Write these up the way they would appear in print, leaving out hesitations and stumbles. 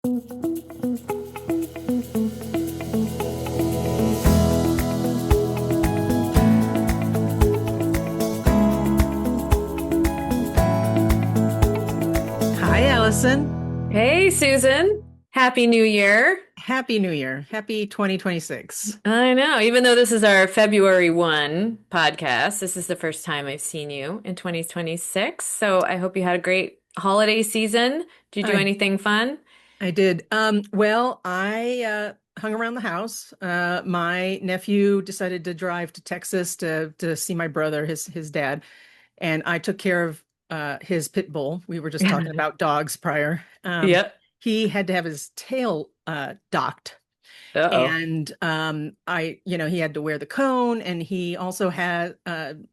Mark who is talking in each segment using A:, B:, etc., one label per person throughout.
A: Hi, Allison.
B: Hey, Susan. Happy New Year.
A: Happy New Year. Happy 2026.
B: I know, even though this is our February 1 podcast, this is the first time I've seen you in 2026. So I hope you had a great holiday season. Did you do
A: I
B: anything fun?
A: I did. Well, I hung around the house. My nephew decided to drive to Texas to see my brother, his dad, and I took care of his pit bull. We were just talking about dogs prior.
B: Yep.
A: He had to have his tail docked.
B: Uh-oh.
A: And he had to wear the cone, and he also had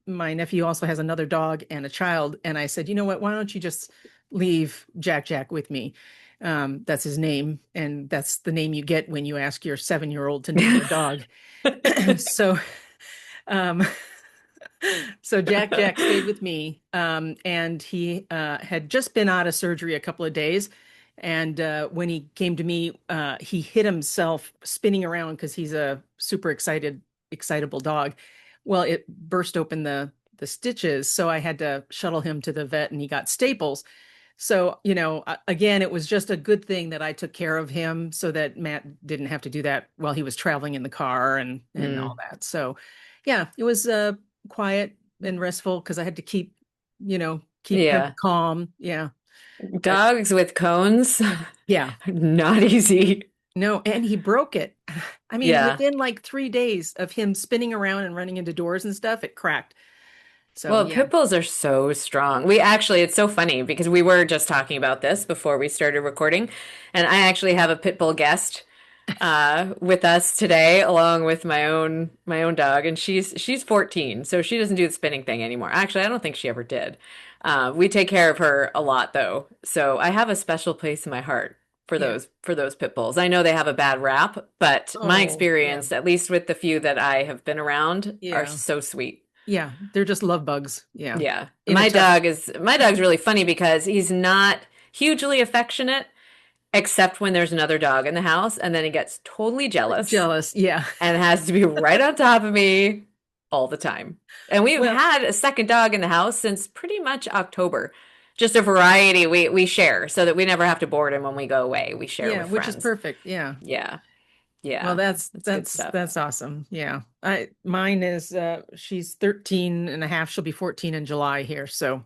A: my nephew also has another dog and a child. And I said, you know what, why don't you just leave Jack with me? That's his name, and that's the name you get when you ask your 7-year-old to name their dog. So um so Jack stayed with me, and he had just been out of surgery a couple of days. And when he came to me, he hit himself spinning around because he's a super excitable dog. Well, it burst open the stitches, so I had to shuttle him to the vet, and he got staples. So, again, it was just a good thing that I took care of him so that Matt didn't have to do that while he was traveling in the car and all
B: Mm.
A: that. So, yeah, it was quiet and restful because I had to keep him
B: Yeah.
A: calm. Yeah. But
B: Dogs with cones,
A: yeah,
B: not easy.
A: no, and he broke it. I mean,
B: Yeah.
A: within like 3 days of him spinning around and running into doors and stuff, it cracked. So
B: Well,
A: yeah.
B: pit bulls are so strong. It's so funny because we were just talking about this before we started recording, and I actually have a pit bull guest with us today, along with my own dog, and she's 14, so she doesn't do the spinning thing anymore. Actually, I don't think she ever did. We take care of her a lot though, so I have a special place in my heart for
A: Yeah.
B: those pit bulls. I know they have a bad rap, but my
A: Oh, yeah.
B: experience, at least with the few that I have been around, are
A: Yeah.
B: so sweet.
A: Yeah. They're just love bugs. Yeah.
B: Yeah.
A: In a tough
B: My dog's really funny because he's not hugely affectionate except when there's another dog in the house, and then he gets totally jealous
A: jealous. Yeah.
B: and has to be right on top of me all the time. And we've
A: Well,
B: had a second dog in the house since pretty much October. Just a variety. We share so that we never have to board him when we go away. We share
A: yeah,
B: with
A: which is
B: friends.
A: perfect. Yeah.
B: Yeah.
A: Well,
B: Yeah.
A: that's
B: That's good
A: that's
B: stuff.
A: that's awesome. Yeah. I mine is she's 13 and a half. She'll be 14 in July here. So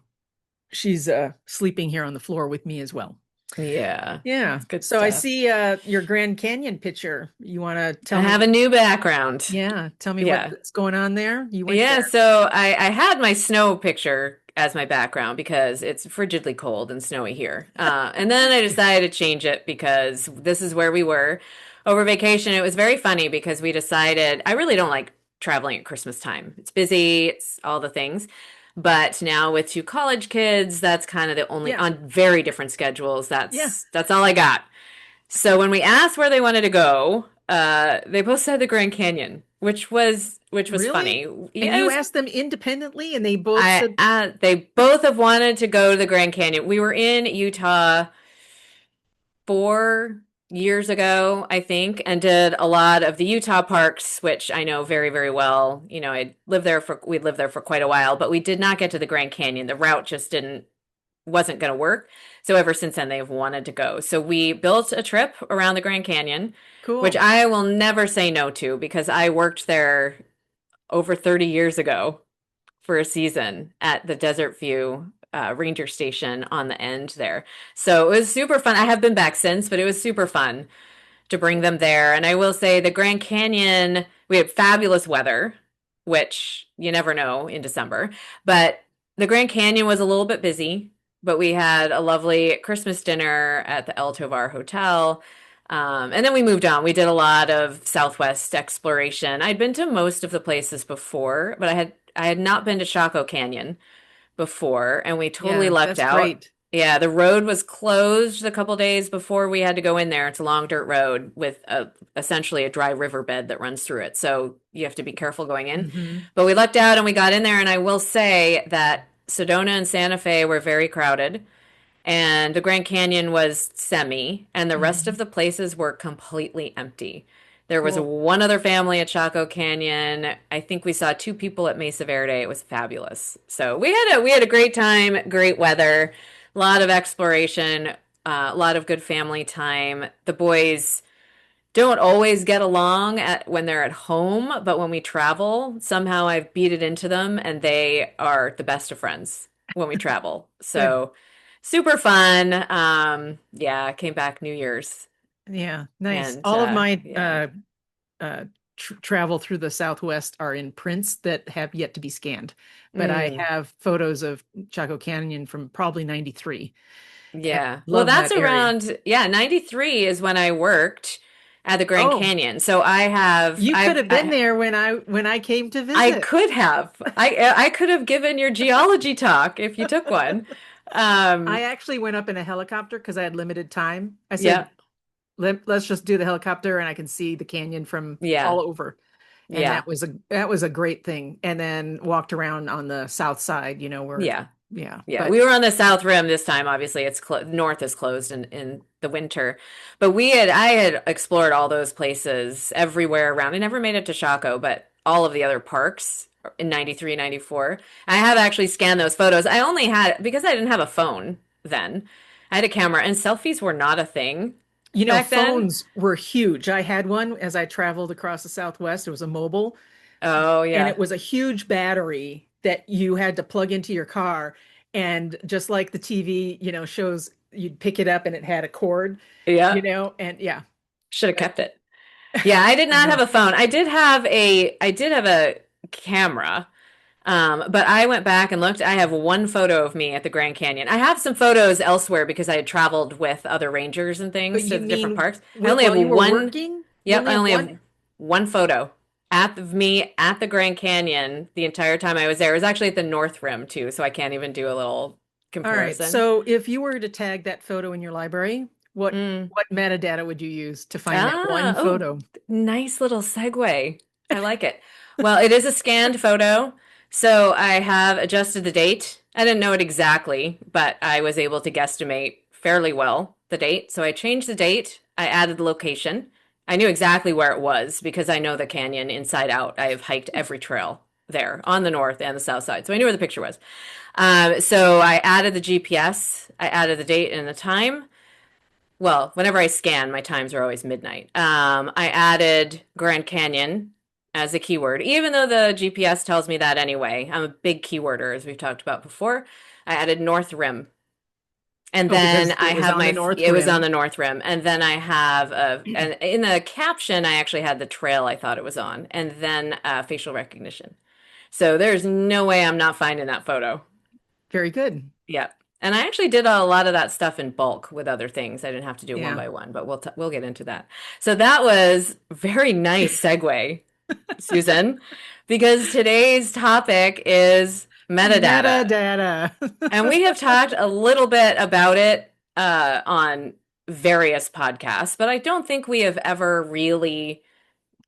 A: she's sleeping here on the floor with me as well.
B: Yeah.
A: Yeah.
B: That's good
A: So I
B: stuff.
A: see your Grand Canyon picture. You want to
B: I
A: tell
B: have
A: me,
B: a new background.
A: yeah, tell me
B: Yeah.
A: what's going on there? You went
B: Yeah,
A: there.
B: so I had my snow picture as my background because it's frigidly cold and snowy here. And then I decided to change it because this is where we were over vacation. It was very funny because we decided I really don't like traveling at Christmas time. It's busy, it's all the things. But now with two college kids, that's kind of the only
A: Yeah.
B: on very different schedules.
A: Yeah.
B: That's all I got. So when we asked where they wanted to go, they both said the Grand Canyon, which was
A: Really?
B: funny.
A: And
B: Yeah, it
A: you
B: was.
A: asked them independently and they both said,
B: They both have wanted to go to the Grand Canyon. We were in Utah 4 years ago, I think, and did a lot of the Utah parks, which I know very, very well. We lived there for quite a while, but we did not get to the Grand Canyon. The route just didn't wasn't going to work. So ever since then, they've wanted to go. So we built a trip around the Grand Canyon, which
A: cool.
B: I will never say no to because I worked there over 30 years ago for a season at the Desert View Ranger Station on the end there. So it was super fun. I have been back since, but it was super fun to bring them there. And I will say the Grand Canyon, we had fabulous weather, which you never know in December. But the Grand Canyon was a little bit busy, but we had a lovely Christmas dinner at the El Tovar Hotel. And then we moved on. We did a lot of Southwest exploration. I'd been to most of the places before, but I had not been to Chaco Canyon before, and we totally
A: Yeah,
B: lucked
A: that's
B: out.
A: great.
B: Yeah, the road was closed a couple days before we had to go in there. It's a long dirt road with essentially a dry riverbed that runs through it. So you have to be careful going in.
A: Hmm.
B: But we lucked out and we got in there, and I will say that Sedona and Santa Fe were very crowded, and the Grand Canyon was semi, and the rest of
A: Mhm.
B: the places were completely empty. There was
A: Cool.
B: one other family at Chaco Canyon. I think we saw two people at Mesa Verde. It was fabulous. So we had a great time, great weather, a lot of exploration, a lot of good family time. The boys don't always get along when they're at home, but when we travel, somehow I've beat it into them, and they are the best of friends when we travel.
A: Good.
B: So super fun. Yeah, I came back New Year's,
A: Yeah, nice.
B: and
A: All of my
B: yeah.
A: travel through the Southwest are in prints that have yet to be scanned, but I
B: Mm,
A: have photos of Chaco Canyon from probably 93 and
B: yeah. Well,
A: love
B: that's
A: that area.
B: around, yeah, 93 is when I worked at the Grand
A: Oh,
B: Canyon. So I have
A: you could
B: I've
A: have been there when I came to
B: I
A: visit.
B: could have. I could have given your geology talk if you took one.
A: I
B: Um,
A: actually went up in a helicopter because I had limited time. I said,
B: yeah,
A: Let's just do the helicopter and I can see the canyon from
B: yeah,
A: all over." And
B: yeah,
A: that was a great thing. And then walked around on the south side, where
B: yeah.
A: yeah,
B: Yeah,
A: but
B: we were on the South Rim this time. Obviously, it's north is closed in the winter, but I had explored all those places everywhere around. I never made it to Chaco, but all of the other parks in 93, 94. I have actually scanned those photos. I only had because I didn't have a phone then. I had a camera, and selfies were not a thing back then.
A: phones were huge. I had one as I traveled across the Southwest. It was a mobile,
B: Oh
A: and it
B: yeah,
A: was a huge battery that you had to plug into your car. And just like the TV, shows, you'd pick it up and it had a cord,
B: yeah.
A: and yeah,
B: Should have
A: but
B: kept it. Yeah, I did
A: I
B: not have
A: know.
B: a phone. I did have a camera. But I went back and looked. I have one photo of me at the Grand Canyon. I have some photos elsewhere because I had traveled with other rangers and
A: But
B: things to
A: you
B: the different
A: mean
B: parks. I only have
A: while you were
B: one.
A: working, you
B: Yep,
A: only
B: I
A: have
B: only
A: one?
B: have one photo of me at the Grand Canyon the entire time I was there. It was actually at the North Rim too, so I can't even do a little
A: All right.
B: comparison.
A: So if you were to tag that photo in your library, what
B: Mm.
A: what metadata would you use to find that one
B: Oh,
A: photo?
B: nice little segue. I like it. Well, it is a scanned photo, so I have adjusted the date. I didn't know it exactly, but I was able to guesstimate fairly well the date. So I changed the date. I added the location. I knew exactly where it was because I know the canyon inside out. I have hiked every trail there on the north and the south side. So I knew where the picture was. So I added the GPS. I added the date and the time. Well, whenever I scan, my times are always midnight. I added Grand Canyon as a keyword, even though the GPS tells me that anyway. I'm a big keyworder, as we've talked about before. I added North Rim. And
A: Oh,
B: then
A: because
B: I
A: it was
B: have
A: on the North
B: it was on
A: Rim.
B: the North Rim. And then I have and in the caption, I actually had the trail I thought it was on, and then facial recognition. So there's no way I'm not finding that photo.
A: Very good.
B: Yeah. And I actually did a lot of that stuff in bulk with other things. I didn't have to do one
A: Yeah.
B: by one, but we'll get into that. So that was very nice segue, Susan, because today's topic is metadata.
A: Metadata.
B: And we have talked a little bit about it on various podcasts, but I don't think we have ever really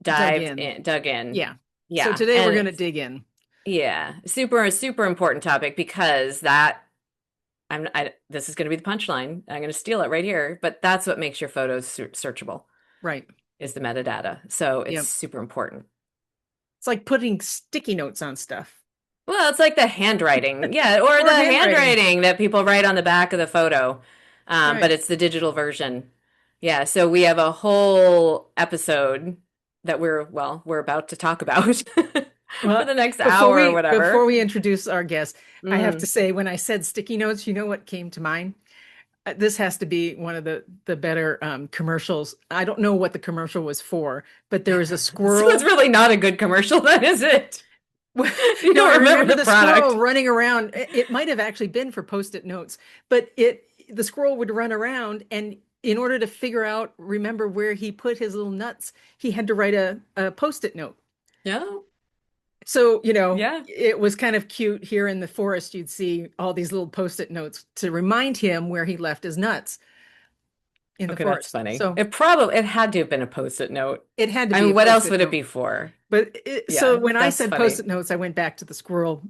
A: Dug in.
B: dug in.
A: Yeah. So
B: Yeah.
A: today we're
B: And
A: going to
B: it's,
A: dig in.
B: yeah, super important topic because that this is going to be the punchline. I'm going to steal it right here, but that's what makes your photos searchable
A: Right.
B: is the metadata. So it's
A: Yep.
B: super important.
A: It's like putting sticky notes on stuff
B: Well, it's like the handwriting. Yeah, or
A: or
B: the
A: handwriting.
B: handwriting that people write on the back of the photo. But
A: Right.
B: it's the digital version. Yeah, so we have a whole episode that we're about to talk about for
A: Well,
B: the next hour or
A: before
B: whatever.
A: we introduce our guest, I have to
B: Mm.
A: say when I said sticky notes, you know what came to mind? This has to be one of the better commercials. I don't know what the commercial was for, but there was a
B: So it's
A: squirrel.
B: really not a good commercial then, is it? You
A: No, I
B: don't remember
A: remember
B: the
A: the squirrel
B: product.
A: running around. It might have actually been for Post-it notes, but the squirrel would run around, and in order to figure out, remember where he put his little nuts, he had to write a Post-it note.
B: Yeah.
A: So,
B: Yeah.
A: it was kind of cute here in the forest. You'd see all these little Post-it notes to remind him where he left his nuts in the
B: Okay, that's
A: forest.
B: funny.
A: So
B: It had to have been a post-it note.
A: it had to
B: I
A: be
B: mean,
A: a
B: what else
A: Post-it
B: would it
A: note.
B: be for?
A: But so
B: Yeah,
A: when I
B: that's
A: said Post-it
B: funny.
A: notes, I went back to the squirrel.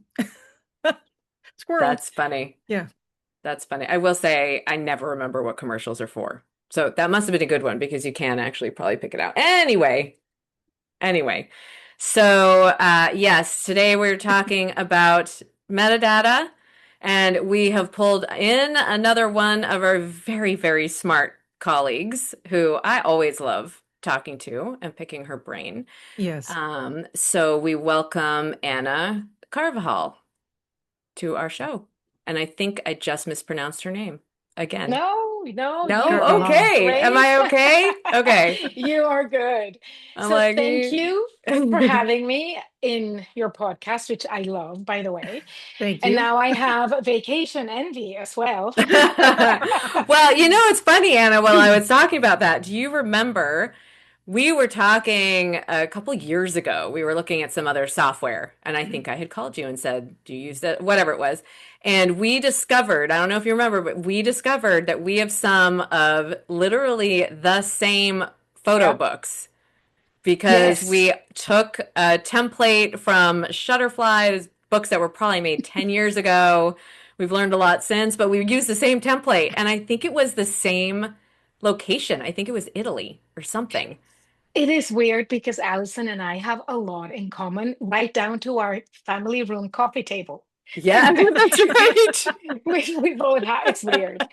A: Squirrel.
B: That's funny.
A: Yeah.
B: That's funny. I will say I never remember what commercials are for. So that must have been a good one because you can actually probably pick it out. Anyway. So yes, today we're talking about metadata, and we have pulled in another one of our very, very smart colleagues who I always love talking to and picking her brain.
A: Yes.
B: So we welcome Ana Carvajal to our show. And I think I just mispronounced her name again.
C: No, no, you
B: No?
C: did
A: Carvajal.
B: Okay. Am
C: great.
B: I okay? Okay.
C: You are good.
B: I'm
C: So
B: like,
C: thank you for having me in your podcast, which I love, by the way.
A: Thank
C: And
A: you.
C: now I have vacation envy as well.
B: well, it's funny, Anna, while I was talking about that, do you remember we were talking a couple years ago? We were looking at some other software, and I think I had called you and said, do you use that? Whatever it was. And we discovered, I don't know if you remember, but we discovered that we have some of literally the same photo
C: Yeah.
B: books because
C: Yes.
B: we took a template from Shutterfly's books that were probably made 10 years ago. We've learned a lot since, but we used the same template. And I think it was the same location. I think it was Italy or something.
C: It is weird because Allison and I have a lot in common, right down to our family room coffee table.
B: Yeah, that's right.
C: We both have, it's weird.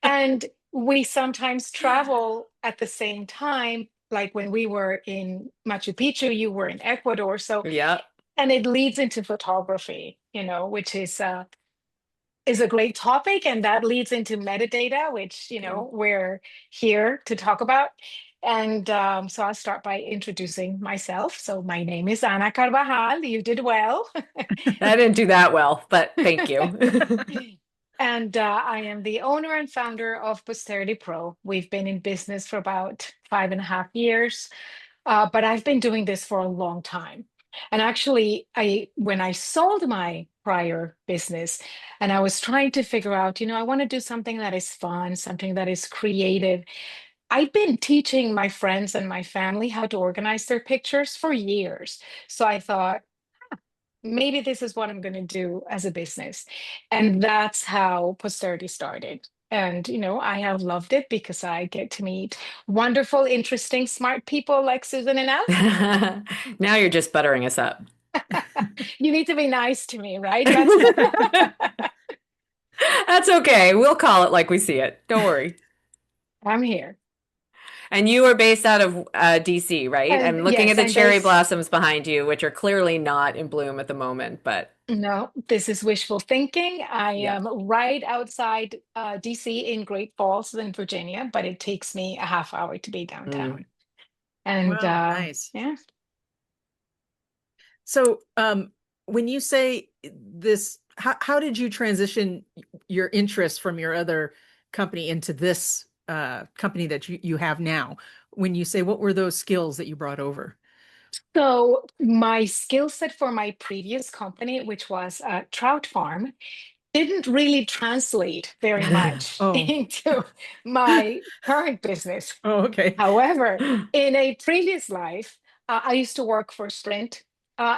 C: And we sometimes travel at the same time, like when we were in Machu Picchu, you were in Ecuador. So,
B: Yeah.
C: and it leads into photography, which is a great topic, and that leads into metadata, which we're here to talk about. And so I'll start by introducing myself. So my name is Ana Carvajal. You did well.
B: I didn't do that well, but thank you.
C: And I am the owner and founder of Posterity Pro. We've been in business for about 5.5 years, but I've been doing this for a long time. And actually, when I sold my prior business and I was trying to figure out, I want to do something that is fun, something that is creative. I've been teaching my friends and my family how to organize their pictures for years. So I thought, maybe this is what I'm going to do as a business. And that's how Posterity started. And, I have loved it because I get to meet wonderful, interesting, smart people like Susan and Allison.
B: Now you're just buttering us up.
C: You need to be nice to me, right? That's
B: That's okay. We'll call it like we see it. Don't worry.
C: I'm here.
B: And you are based out of DC, right?
C: And
B: I'm looking at
C: yes,
B: the
C: I'm
B: cherry
C: based.
B: blossoms behind you, which are clearly not in bloom at the moment, but
C: No, this is wishful thinking. I
B: yeah.
C: am right outside DC in Great Falls in Virginia, but it takes me a half hour to be
B: Mm.
C: downtown. And
A: Wow, nice.
C: yeah.
A: So, when you say this, how did you transition your interest from your other company into this company that you have now? When you say, what were those skills that you brought over?
C: So my skill set for my previous company, which was a trout farm, didn't really translate very much
A: Oh,
C: into my current business.
A: oh, okay.
C: However, in a previous life, I used to work for Sprint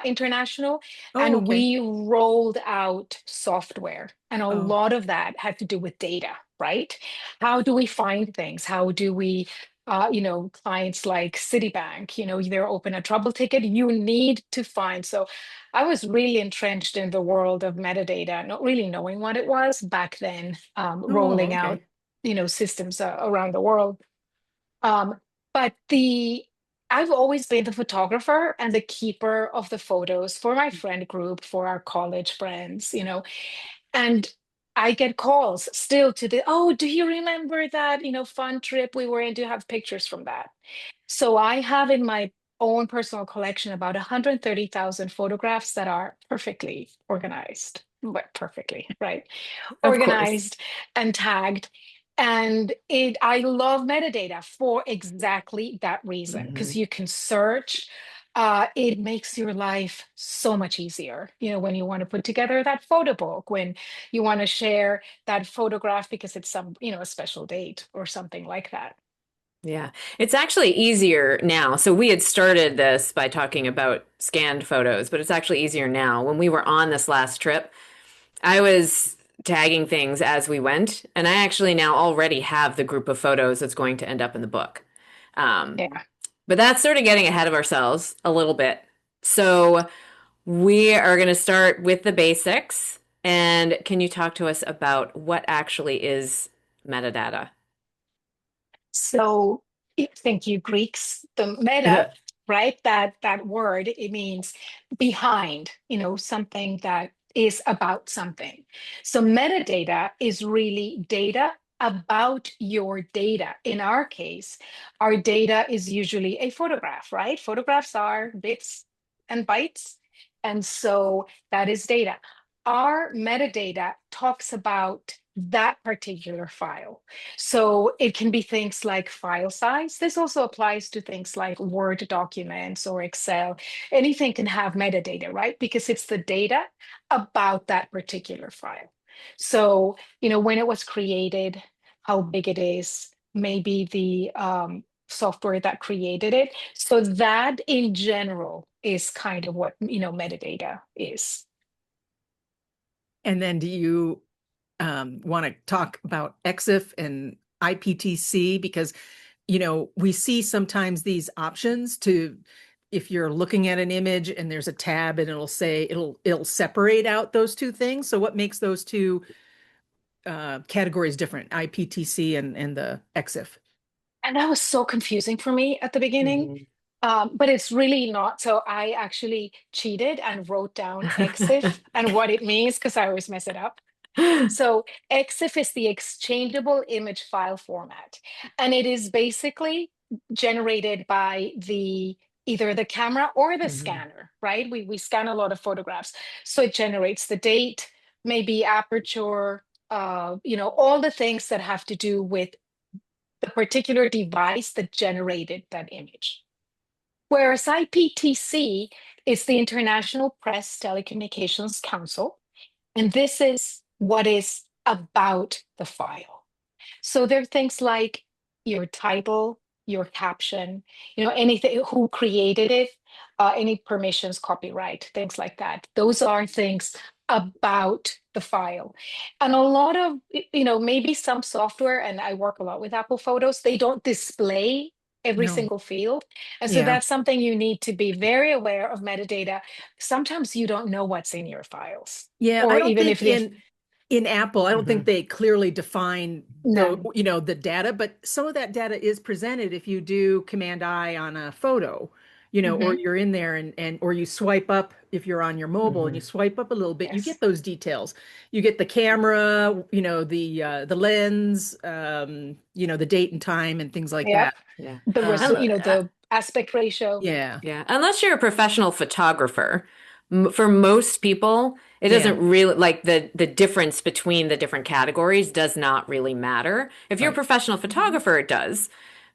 C: International,
A: Oh,
C: and
A: okay.
C: we rolled out software. And a
A: Oh,
C: lot of that had to do with data, right? How do we find things? How do we, clients like Citibank, they're open a trouble ticket, you need to find. So I was really entrenched in the world of metadata, not really knowing what it was back then,
A: oh,
C: rolling out,
A: okay.
C: systems around the world. Um, but I've always been the photographer and the keeper of the photos for my friend group, for our college friends, and I get calls still to oh, do you remember that, fun trip we were in? Do you have pictures from that? So I have in my own personal collection about 130,000 photographs that are perfectly organized, but perfectly, right?
B: Of course.
C: Organized and tagged. And I love metadata for exactly that reason, because
B: Mhm.
C: you can search. It makes your life so much easier, when you want to put together that photo book, when you want to share that photograph because it's some, a special date or something like that.
B: Yeah, it's actually easier now. So we had started this by talking about scanned photos, but it's actually easier now. When we were on this last trip, I was tagging things as we went. And I actually now already have the group of photos that's going to end up in the book. Um,
C: Yeah.
B: but that's sort of getting ahead of ourselves a little bit. So we are going to start with the basics. And can you talk to us about what actually is metadata?
C: So thank you, Greeks. The meta, right? That word, it means behind, something that is about something. So metadata is really data about your data. In our case, our data is usually a photograph, right? Photographs are bits and bytes. And so that is data. Our metadata talks about that particular file. So it can be things like file size. This also applies to things like Word documents or Excel. Anything can have metadata, right? Because it's the data about that particular file. So, when it was created, how big it is, maybe the software that created it. So that in general is kind of what, metadata is.
A: And then do you want to talk about EXIF and IPTC? Because, we see sometimes these options to, if you're looking at an image and there's a tab and it'll say, it'll separate out those two things. So what makes those two categories different, IPTC and the EXIF?
C: And that was so confusing for me at the beginning.
B: Mhm.
C: But it's really not. So I actually cheated and wrote down EXIF and what it means because I always mess it up. So EXIF is the exchangeable image file format, and it is basically generated by the either the camera or the
B: Mhm.
C: scanner, right? We scan a lot of photographs, so it generates the date, maybe aperture, all the things that have to do with the particular device that generated that image. Whereas IPTC is the International Press Telecommunications Council, and this is what is about the file. So there are things like your title, your caption, anything, who created it, any permissions, copyright, things like that. Those are things about the file. And a lot of, maybe some software, and I work a lot with Apple Photos, they don't display every
A: No.
C: single field. And so
A: Yeah.
C: that's something you need to be very aware of metadata. Sometimes you don't know what's in your files,
A: Yeah, I
C: or
A: don't
C: even
A: think
C: if the
A: in Apple, I don't think
B: Mhm.
A: they clearly define the,
C: no.
A: the data, but some of that data is presented if you do Command I on a photo, or
C: Mhm.
A: you're in there and or you swipe up if you're on your mobile and you
B: Mhm.
A: swipe up a little bit, you
C: Yes.
A: get those details. You get the camera, the lens, the date and time and things like
C: Yep.
A: that.
B: Yeah.
A: So
C: The aspect ratio.
A: yeah,
B: Yeah, unless you're a professional photographer, for most people, it
A: yeah,
B: doesn't really like the difference between the different categories does not really matter. If you're a
A: right.
B: professional
C: Mhm.
B: photographer, it does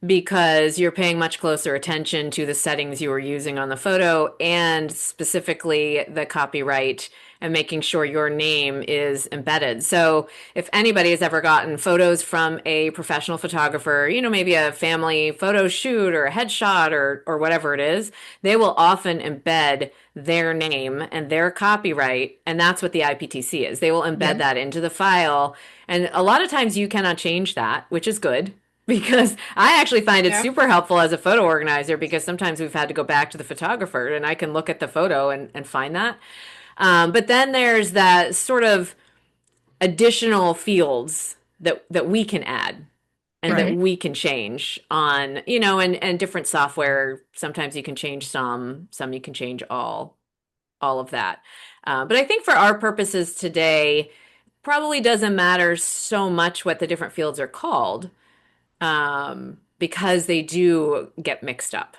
B: because you're paying much closer attention to the settings you were using on the photo and specifically the copyright and making sure your name is embedded. So if anybody has ever gotten photos from a professional photographer, maybe a family photo shoot or a headshot or whatever it is, they will often embed their name and their copyright, and that's what the IPTC is. They will embed
A: Yeah,
B: that into the file, and a lot of times you cannot change that, which is good. Because I actually find it
C: Yeah.
B: super helpful as a photo organizer because sometimes we've had to go back to the photographer and I can look at the photo and find that. But then there's that sort of additional fields that we can add and that
A: right.
C: Mhm.
B: we can change on, and different software. Sometimes you can change some you can change all of that. But I think for our purposes today, probably doesn't matter so much what the different fields are called because they do get mixed up.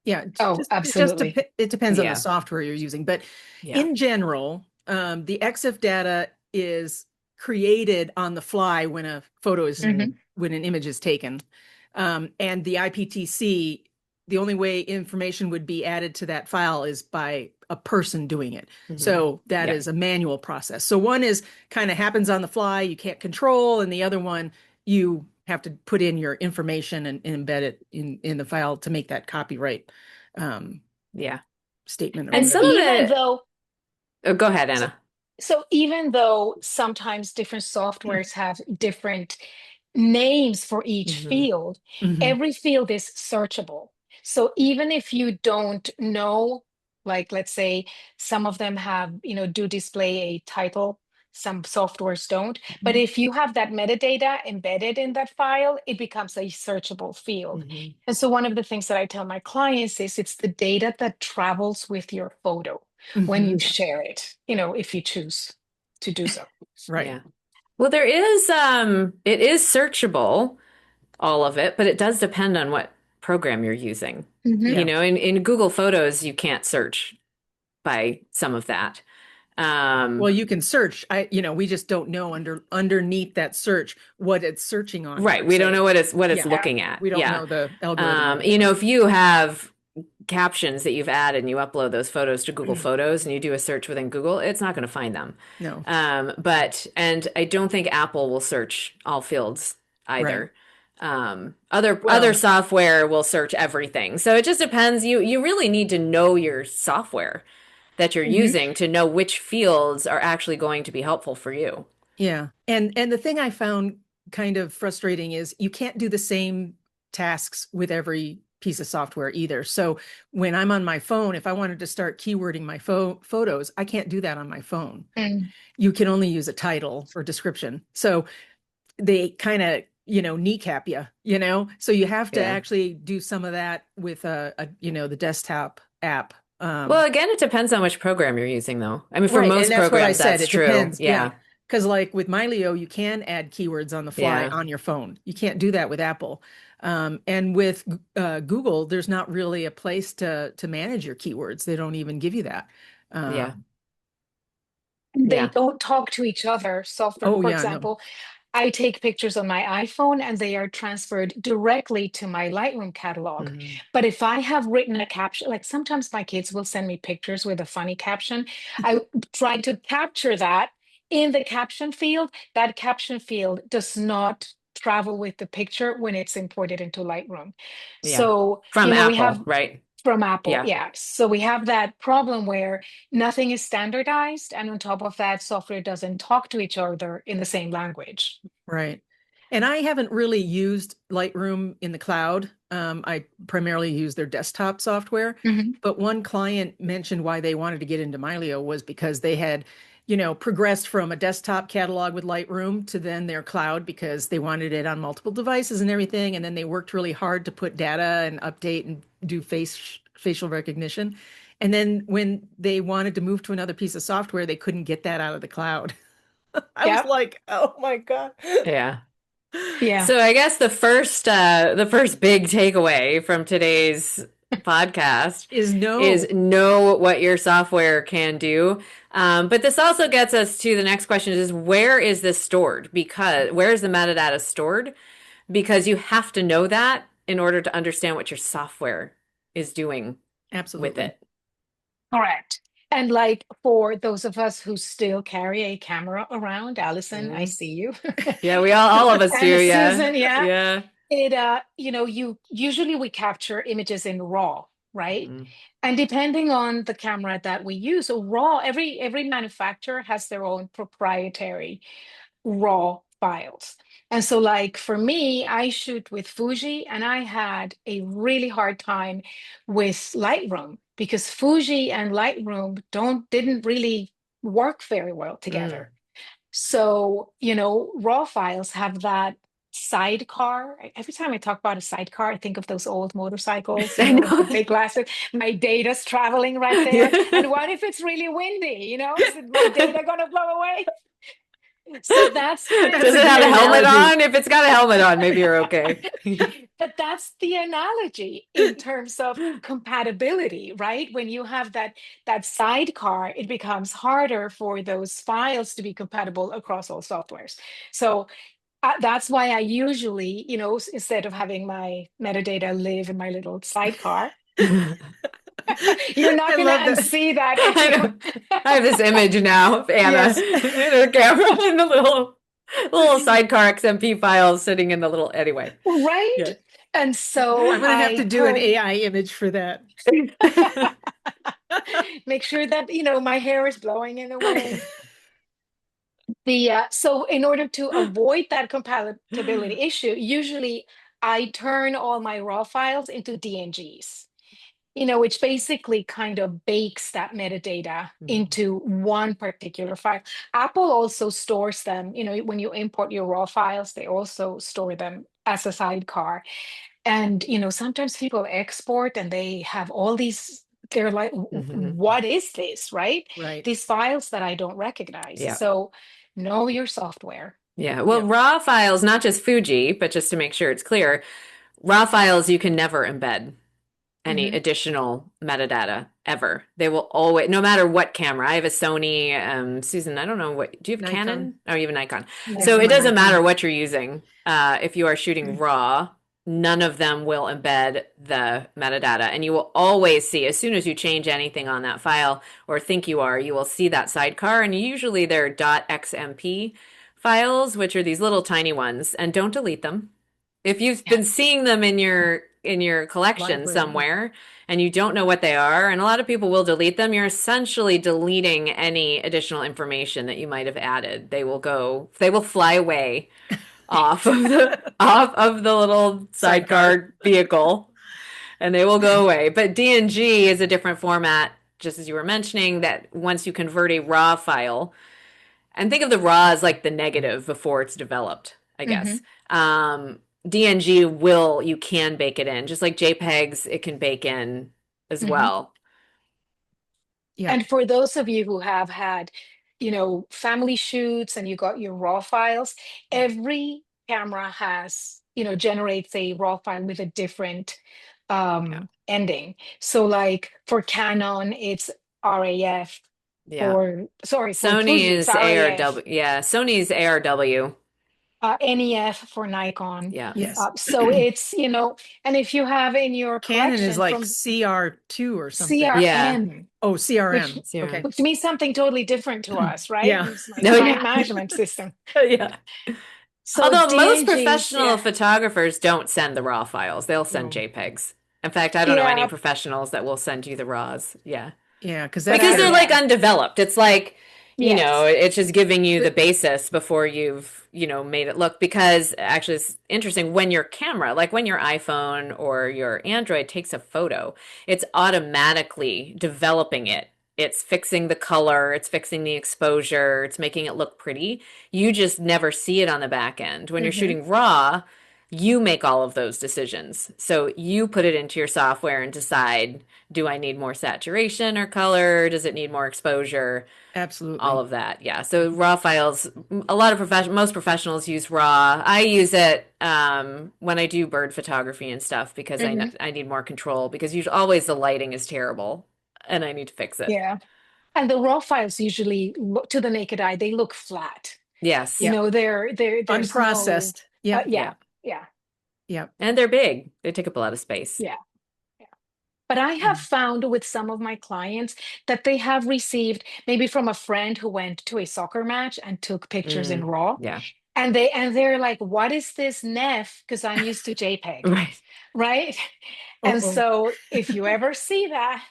A: Yeah,
C: Oh,
A: it just
C: absolutely.
A: it depends on the
B: Yeah.
A: software you're using, but
B: Yeah.
A: in general, the EXIF data is created on the fly when a photo is
C: Mhm.
A: when an image is taken, and the IPTC, the only way information would be added to that file is by a person doing it.
B: Hmm.
A: So that
B: Yeah.
A: is a manual process. So one is kind of happens on the fly, you can't control, and the other one you have to put in your information and embed it in the file to make that copyright um,
B: Yeah.
A: statement or
B: And
C: And
B: some
A: whatever.
B: of
C: even
B: it,
C: though
B: oh, go ahead,
C: so
B: Anna.
C: So even though sometimes different softwares have different names for each
B: Hmm.
C: field,
A: Hmm.
C: every field is searchable. So even if you don't know, like let's say some of them have, do display a title, some softwares don't. But if you have that metadata embedded in that file, it becomes a searchable field.
B: Hmm.
C: And so one of the things that I tell my clients is it's the data that travels with your photo when
A: Hmm.
C: you share it, if you choose to do so.
A: Right.
B: Yeah. Well, it is searchable, all of it, but it does depend on what program you're using.
C: Hmm.
B: You
A: Yeah.
B: know, in Google Photos, you can't search by some of that.
A: Well, you can search. We just don't know underneath that search what it's searching on
B: Right.
A: per
B: We don't know
A: se.
B: what it's
A: Yeah.
C: Yeah.
B: looking at.
A: We don't
B: Yeah.
A: know the algorithm or
B: If you have captions that you've added and you upload those photos to Google
A: whatever.
B: Photos and you do a search within Google, it's not going to find them.
A: No.
B: And I don't think Apple will search all fields
A: Right.
B: either. Other
A: Well,
B: software will search everything. So it just depends. You really need to know your software that you're
C: Mhm.
B: using to know which fields are actually going to be helpful for you.
A: yeah. And the thing I found kind of frustrating is you can't do the same tasks with every piece of software either. So when I'm on my phone, if I wanted to start keywording my photos, I can't do that on my phone.
C: Mm.
A: You can only use a title or description. So they kind of, kneecap you. So you have to
B: Yeah.
A: actually do some of that with the desktop app.
B: Well, again, it depends on which program you're using, though. I mean, for
A: Right. And
B: most
A: that's what I
B: programs,
A: said.
B: that's
A: It
B: true.
A: depends. Yeah.
B: Yeah.
A: Because like with Mylio, you can add keywords on the fly
B: Yeah.
A: on your phone. You can't do that with Apple. And with Google, there's not really a place to manage your keywords. They don't even give you that.
B: Yeah.
C: They
B: Yeah.
C: don't talk to each other. Software,
A: Oh
C: for
A: yeah, no.
C: example, I take pictures on my iPhone and they are transferred directly to my Lightroom catalog.
B: Hmm.
C: But if I have written a caption, like sometimes my kids will send me pictures with a funny caption, I try to capture that in the caption field. That caption field does not travel with the picture when it's imported into Lightroom.
B: Yeah.
C: So,
B: From
C: we have
B: Apple, right?
C: from Apple,
B: Yeah.
C: yeah. So we have that problem where nothing is standardized, and on top of that, software doesn't talk to each other in the same language.
A: Right. And I haven't really used Lightroom in the cloud. I primarily use their desktop software.
C: Mhm.
A: But one client mentioned why they wanted to get into Mylio was because they had, progressed from a desktop catalog with Lightroom to then their cloud because they wanted it on multiple devices and everything. And then they worked really hard to put data and update and do facial recognition. And then when they wanted to move to another piece of software, they couldn't get that out of the cloud. I was
C: Yep.
A: like, oh my God.
B: Yeah.
C: Yeah.
B: So I guess the first big takeaway from today's podcast
A: Is
B: is
A: no.
B: know what your software can do. But this also gets us to the next question is where is this stored? Because where is the metadata stored? Because you have to know that in order to understand what your software is doing with
A: Absolutely.
B: it.
C: Correct. And like for those of us who still carry a camera around, Allison, I
B: Mhm.
C: see you.
B: Yeah, we all of us do.
C: And
B: Yeah.
C: Susan, yeah.
B: Yeah.
C: It you usually we capture images in RAW, right?
B: Mhm.
C: And depending on the camera that we use, so RAW, every manufacturer has their own proprietary raw files. And so, like for me, I shoot with Fuji, and I had a really hard time with Lightroom because Fuji and Lightroom didn't really work very well
B: Mm.
C: together. So, raw files have that sidecar. Every time I talk about a sidecar, I think of those old motorcycles,
B: I
C: with the
B: know.
C: big glasses. My data's traveling right there. And what if it's really windy? Is my data gonna blow away? So that's
A: That's
B: Does
A: a
B: it
A: great
B: have a helmet
A: analogy.
B: on? If it's got a helmet on, maybe you're okay.
C: but that's the analogy in terms of compatibility, right? When you have that sidecar, it becomes harder for those files to be compatible across all softwares. So that's why I usually, instead of having my metadata live in my little sidecar, you're not
A: I
C: going to
A: love that.
C: unsee that if
B: I
C: you.
B: know. I have this image now of Anna
A: Yes.
B: in her camera in the little sidecar XMP files sitting in the little anyway.
C: Right.
B: Yeah.
C: And so
A: I'm gonna have to
C: I
A: do an
C: put
A: AI image for that.
C: make sure that my hair is blowing in the wind. So in order to avoid that compatibility issue, usually I turn all my raw files into DNGs, which basically kind of bakes that metadata
B: Mhm.
C: into one particular file. Apple also stores them, when you import your raw files, they also store them as a sidecar. And, sometimes people export and they have all these, they're like,
B: Mhm.
C: what is this, right?
A: Right.
C: These files that I don't recognize.
B: Yeah.
C: So know your software.
B: Yeah. Well,
A: Yep.
B: raw files, not just Fuji, but just to make sure it's clear, raw files you can never embed any
C: Hmm.
B: additional metadata ever. They will always, no matter what camera. I have a Sony, Susan, I don't know what, do you have
A: Nikon.
B: Canon? Oh, you have a Nikon.
A: Yeah,
B: So
C: Yeah.
B: it
A: I'm a
B: doesn't matter
A: Nikon.
B: what you're using. If you are shooting
C: Mm.
B: raw, none of them will embed the metadata. And you will always see, as soon as you change anything on that file or think you will see that sidecar. And usually they're .xmp files, which are these little tiny ones, and don't delete them. If you've
C: Yeah.
B: been seeing them in your collection
A: Library.
B: somewhere and you don't know what they are, and a lot of people will delete them, you're essentially deleting any additional information that you might have added. They will fly away off of the little
A: Sidecar.
B: sidecar vehicle and they will go away. But DNG is a different format, just as you were mentioning, that once you convert a raw file, and think of the raw as like the negative before it's developed, I guess.
C: Hmm.
B: DNG you can bake it in, just like JPEGs, it can bake in as
C: Hmm.
B: well.
A: Yep.
C: And for those of you who have had, family shoots and you got your raw files, every camera generates a raw file with a different
B: Yeah.
C: ending. So like for Canon, it's RAF.
B: Yeah.
C: For
B: Sony
C: Fuji, it's
B: is
C: RAF.
B: ARW. Yeah. Sony's ARW.
C: NEF for Nikon.
B: Yeah.
A: Yes.
C: So it's, and if you have in your
A: Canon is
C: collection
A: like
C: from
A: CR2 or something.
B: Yeah.
C: CRM,
A: Oh,
C: which
A: CRM.
B: Zero.
A: Okay.
C: which means something totally different to us, right?
A: Yeah.
C: It's like
B: No,
C: client
B: yeah.
C: management system.
B: Yeah.
C: So
B: Although most
C: DNGs,
B: professional
C: yeah,
B: photographers don't send the raw files, they'll send
A: No.
B: JPEGs. In fact, I don't know any
C: yeah,
B: professionals that will send you the raws. Yeah.
A: Yeah, because
C: but
A: that's
B: Because they're
A: their
B: like
C: yeah,
B: undeveloped. It's like,
C: yes.
B: it's just giving you the
A: the,
B: basis before you've, made it look. Because actually, it's interesting when your camera, like when your iPhone or your Android takes a photo, it's automatically developing it. It's fixing the color, it's fixing the exposure, it's making it look pretty. You just never see it on the back end. When you're
C: Hmm.
B: shooting raw, you make all of those decisions. So you put it into your software and decide, do I need more saturation or color? Does it need more exposure? All
A: absolutely.
B: of that. Yeah. So raw files, a lot of most professionals use raw. I use it when I do bird photography and stuff because
C: Hmm.
B: I need more control because usually always the lighting is terrible and I need to fix it.
C: Yeah. And the raw files usually look to the naked eye, they look flat.
B: Yes.
A: Yeah.
C: There's no,
A: Unprocessed. Yep.
C: yeah,
B: Yeah.
C: yeah,
A: Yep.
B: And they're big. They take up a lot of space.
C: yeah. But I have found with some of my clients that they have received maybe from a friend who went to a soccer match and took pictures in
B: Mm,
C: RAW.
B: yeah.
C: And they're like, what is this NEF? Because I'm used to JPEG,
B: Right.
C: right? And
A: Oh,
C: so if you ever see that,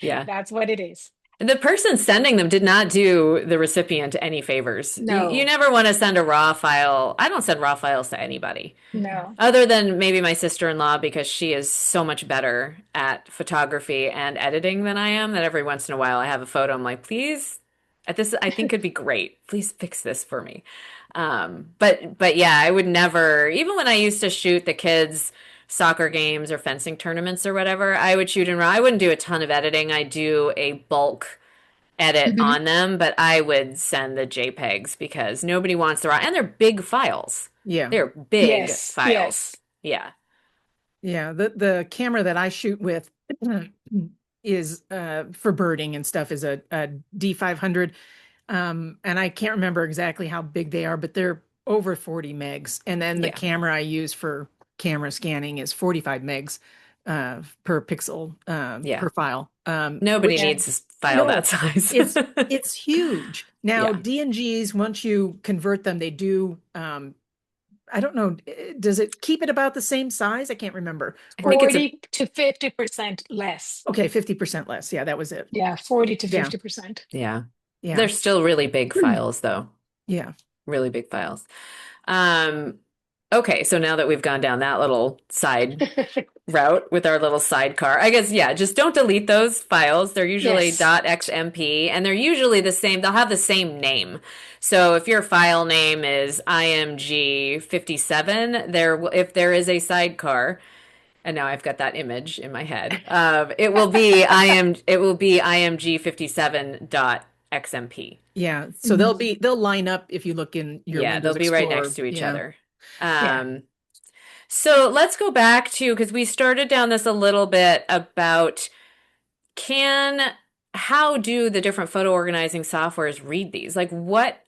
B: Yeah.
C: that's what it is.
B: The person sending them did not do the recipient any favors. You
C: No,
B: never want to send a raw file. I don't send raw files to anybody.
C: no.
B: Other than maybe my sister-in-law, because she is so much better at photography and editing than I am, that every once in a while I have a photo. I'm like, please, at this, I think could be great. Please fix this for me. But yeah, I would never, even when I used to shoot the kids' soccer games or fencing tournaments or whatever, I would shoot in RAW. I wouldn't do a ton of editing. I do a bulk edit
C: Mhm.
B: on them, but I would send the JPEGs because nobody wants the raw, and they're big files.
A: yeah.
B: They're big
C: Yes,
B: files.
C: yes.
B: Yeah.
A: Yeah. The camera that I shoot with is for birding and stuff is a D500. And I can't remember exactly how big they are, but they're over 40 megs. And then the
B: Yeah.
A: camera I use for camera scanning is 45 megs per pixel
B: Yeah.
A: per file.
B: Nobody
A: Which
C: Yeah.
B: needs a file that
A: no,
B: size.
A: it's huge. Now
B: Yeah.
A: DNGs, once you convert them, they do I don't know, does it keep it about the same size? I can't remember.
B: I
A: Or
B: think it's a
C: 40 to 50% less.
A: okay, 50% less. Yeah, that was it.
C: Yeah, 40 to
A: Yeah.
C: 50%.
B: yeah.
A: Yeah.
B: They're still really big files though.
A: Yeah.
B: really big files. Um, okay, so now that we've gone down that little side route with our little sidecar, I guess, yeah, just don't delete those files. They're usually
C: Yes.
B: .xmp and they're usually the same. They'll have the same name. So if your file name is img57, if there is a sidecar, and now I've got that image in my head, it will be img57.xmp.
A: Yeah. So
C: Mhm.
A: they'll line up if you look in your
B: Yeah, they'll
A: Windows
B: be right next
A: Explorer.
B: to each
A: Yeah.
B: other.
C: Yeah.
B: Um, so let's go back to, because we started down this a little bit about can, how do the different photo organizing softwares read these? Like what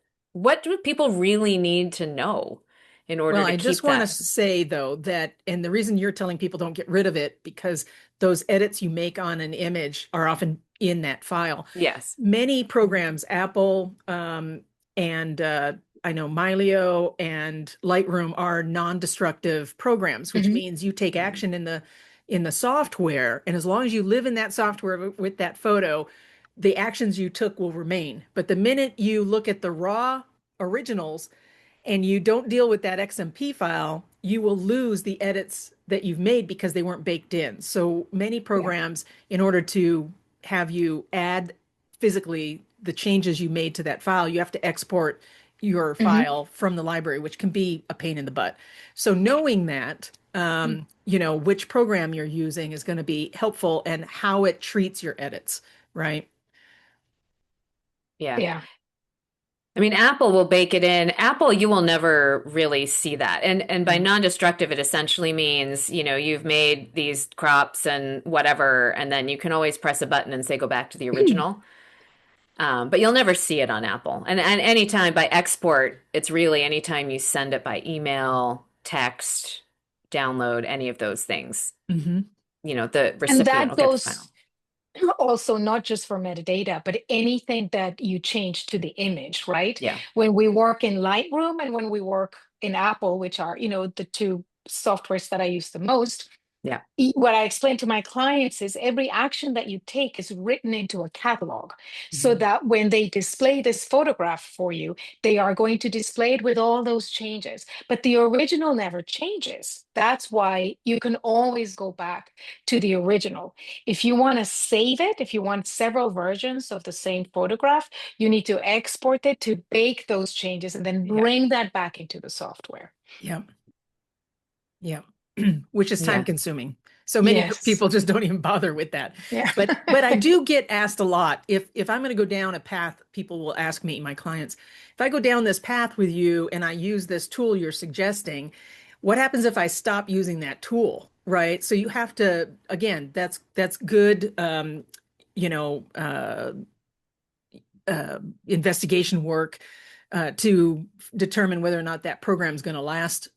B: do people really need to know in order
A: Well,
B: to
A: I
B: keep
A: just want to
B: that?
A: say though that, and the reason you're telling people don't get rid of it, because those edits you make on an image are often in that file.
B: Yes.
A: Many programs, Apple, and I know Mylio and Lightroom are non-destructive programs, which
C: Mhm.
A: means you take action in the software, and as long as you live in that software with that photo, the actions you took will remain. But the minute you look at the raw originals and you don't deal with that XMP file, you will lose the edits that you've made because they weren't baked in. So many
C: Yeah.
A: programs, in order to have you add physically the changes you made to that file, you have to export your
C: Mhm.
A: file from the library, which can be a pain in the butt. So knowing that, you know, which program you're using is going to be helpful and how it treats your edits, right?
B: Yeah.
C: Yeah.
B: I mean, Apple will bake it in. Apple, you will never really see that. And by
A: No.
B: non-destructive, it essentially means, you've made these crops and whatever, and then you can always press a button and say go back to the original. But you'll never see it on Apple. And anytime by export, it's really anytime you send it by email, text, download, any of those things.
A: Hmm.
B: The
C: And
B: recipient
C: that
B: will get the file.
C: goes also not just for metadata, but anything that you change to the image, right?
B: Yeah.
C: When we work in Lightroom and when we work in Apple, which are, the two softwares that I use the most,
B: Yeah.
C: what I explain to my clients is every action that you take is written into a catalog so
B: Mhm.
C: that when they display this photograph for you, they are going to display it with all those changes. But the original never changes. That's why you can always go back to the original. If you want to save it, if you want several versions of the same photograph, you need to export it to bake those changes and then
B: Yeah.
C: bring that back into the software.
A: Yeah. Yeah. Which is time
B: Yeah.
A: consuming. So many
C: Yes.
A: people just don't even bother with that.
C: Yeah.
A: But I do get asked a lot if I'm going to go down a path, people will ask me, my clients, if I go down this path with you and I use this tool you're suggesting, what happens if I stop using that tool? Right? So you have to, again, that's good you know, investigation work to determine whether or not that program is going to last.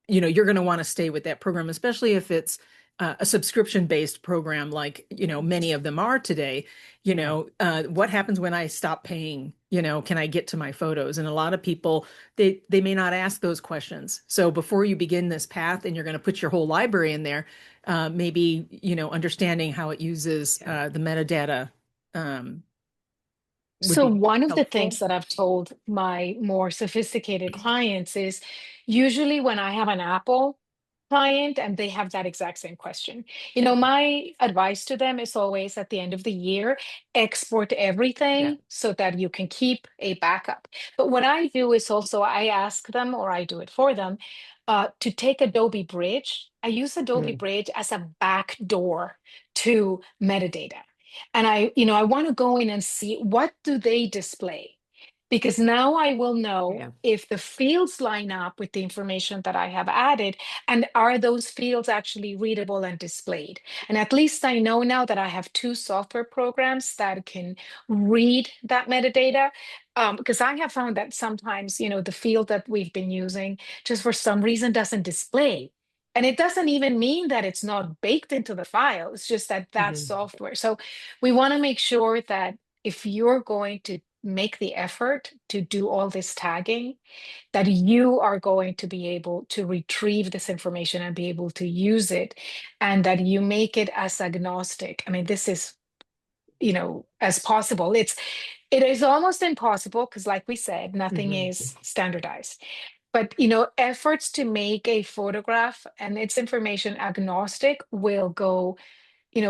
A: You're going to want to stay with that program, especially if it's a subscription-based program like, many of them are today.
B: Yeah.
A: What happens when I stop paying? Can I get to my photos? And a lot of people, they may not ask those questions. So before you begin this path and you're going to put your whole library in there, maybe, understanding how it uses
B: Yeah.
A: the metadata would
C: So
A: be
C: one of the things
A: helpful.
C: that I've told my more sophisticated clients is usually when I have an Apple client and they have that exact same question. My advice to them is always at the end of the year, export
B: Yeah.
C: everything so that you can keep a backup. But what I do is also I ask them or I do it for them to take Adobe Bridge. I use Adobe
B: Mm.
C: Bridge as a backdoor to metadata. And I want to go in and see what do they display, because now I will know
B: Yeah.
C: if the fields line up with the information that I have added, and are those fields actually readable and displayed. And at least I know now that I have two software programs that can read that metadata, because I have found that sometimes the field that we've been using just for some reason doesn't display. And it doesn't even mean that it's not baked into the file. It's just that that's
B: Mhm.
C: software. So we want to make sure that if you're going to make the effort to do all this tagging, that you are going to be able to retrieve this information and be able to use it, and that you make it as agnostic. I mean, this is, as possible. It is almost impossible because, like we said, nothing
B: Hmm.
C: is standardized. But efforts to make a photograph and its information agnostic will go,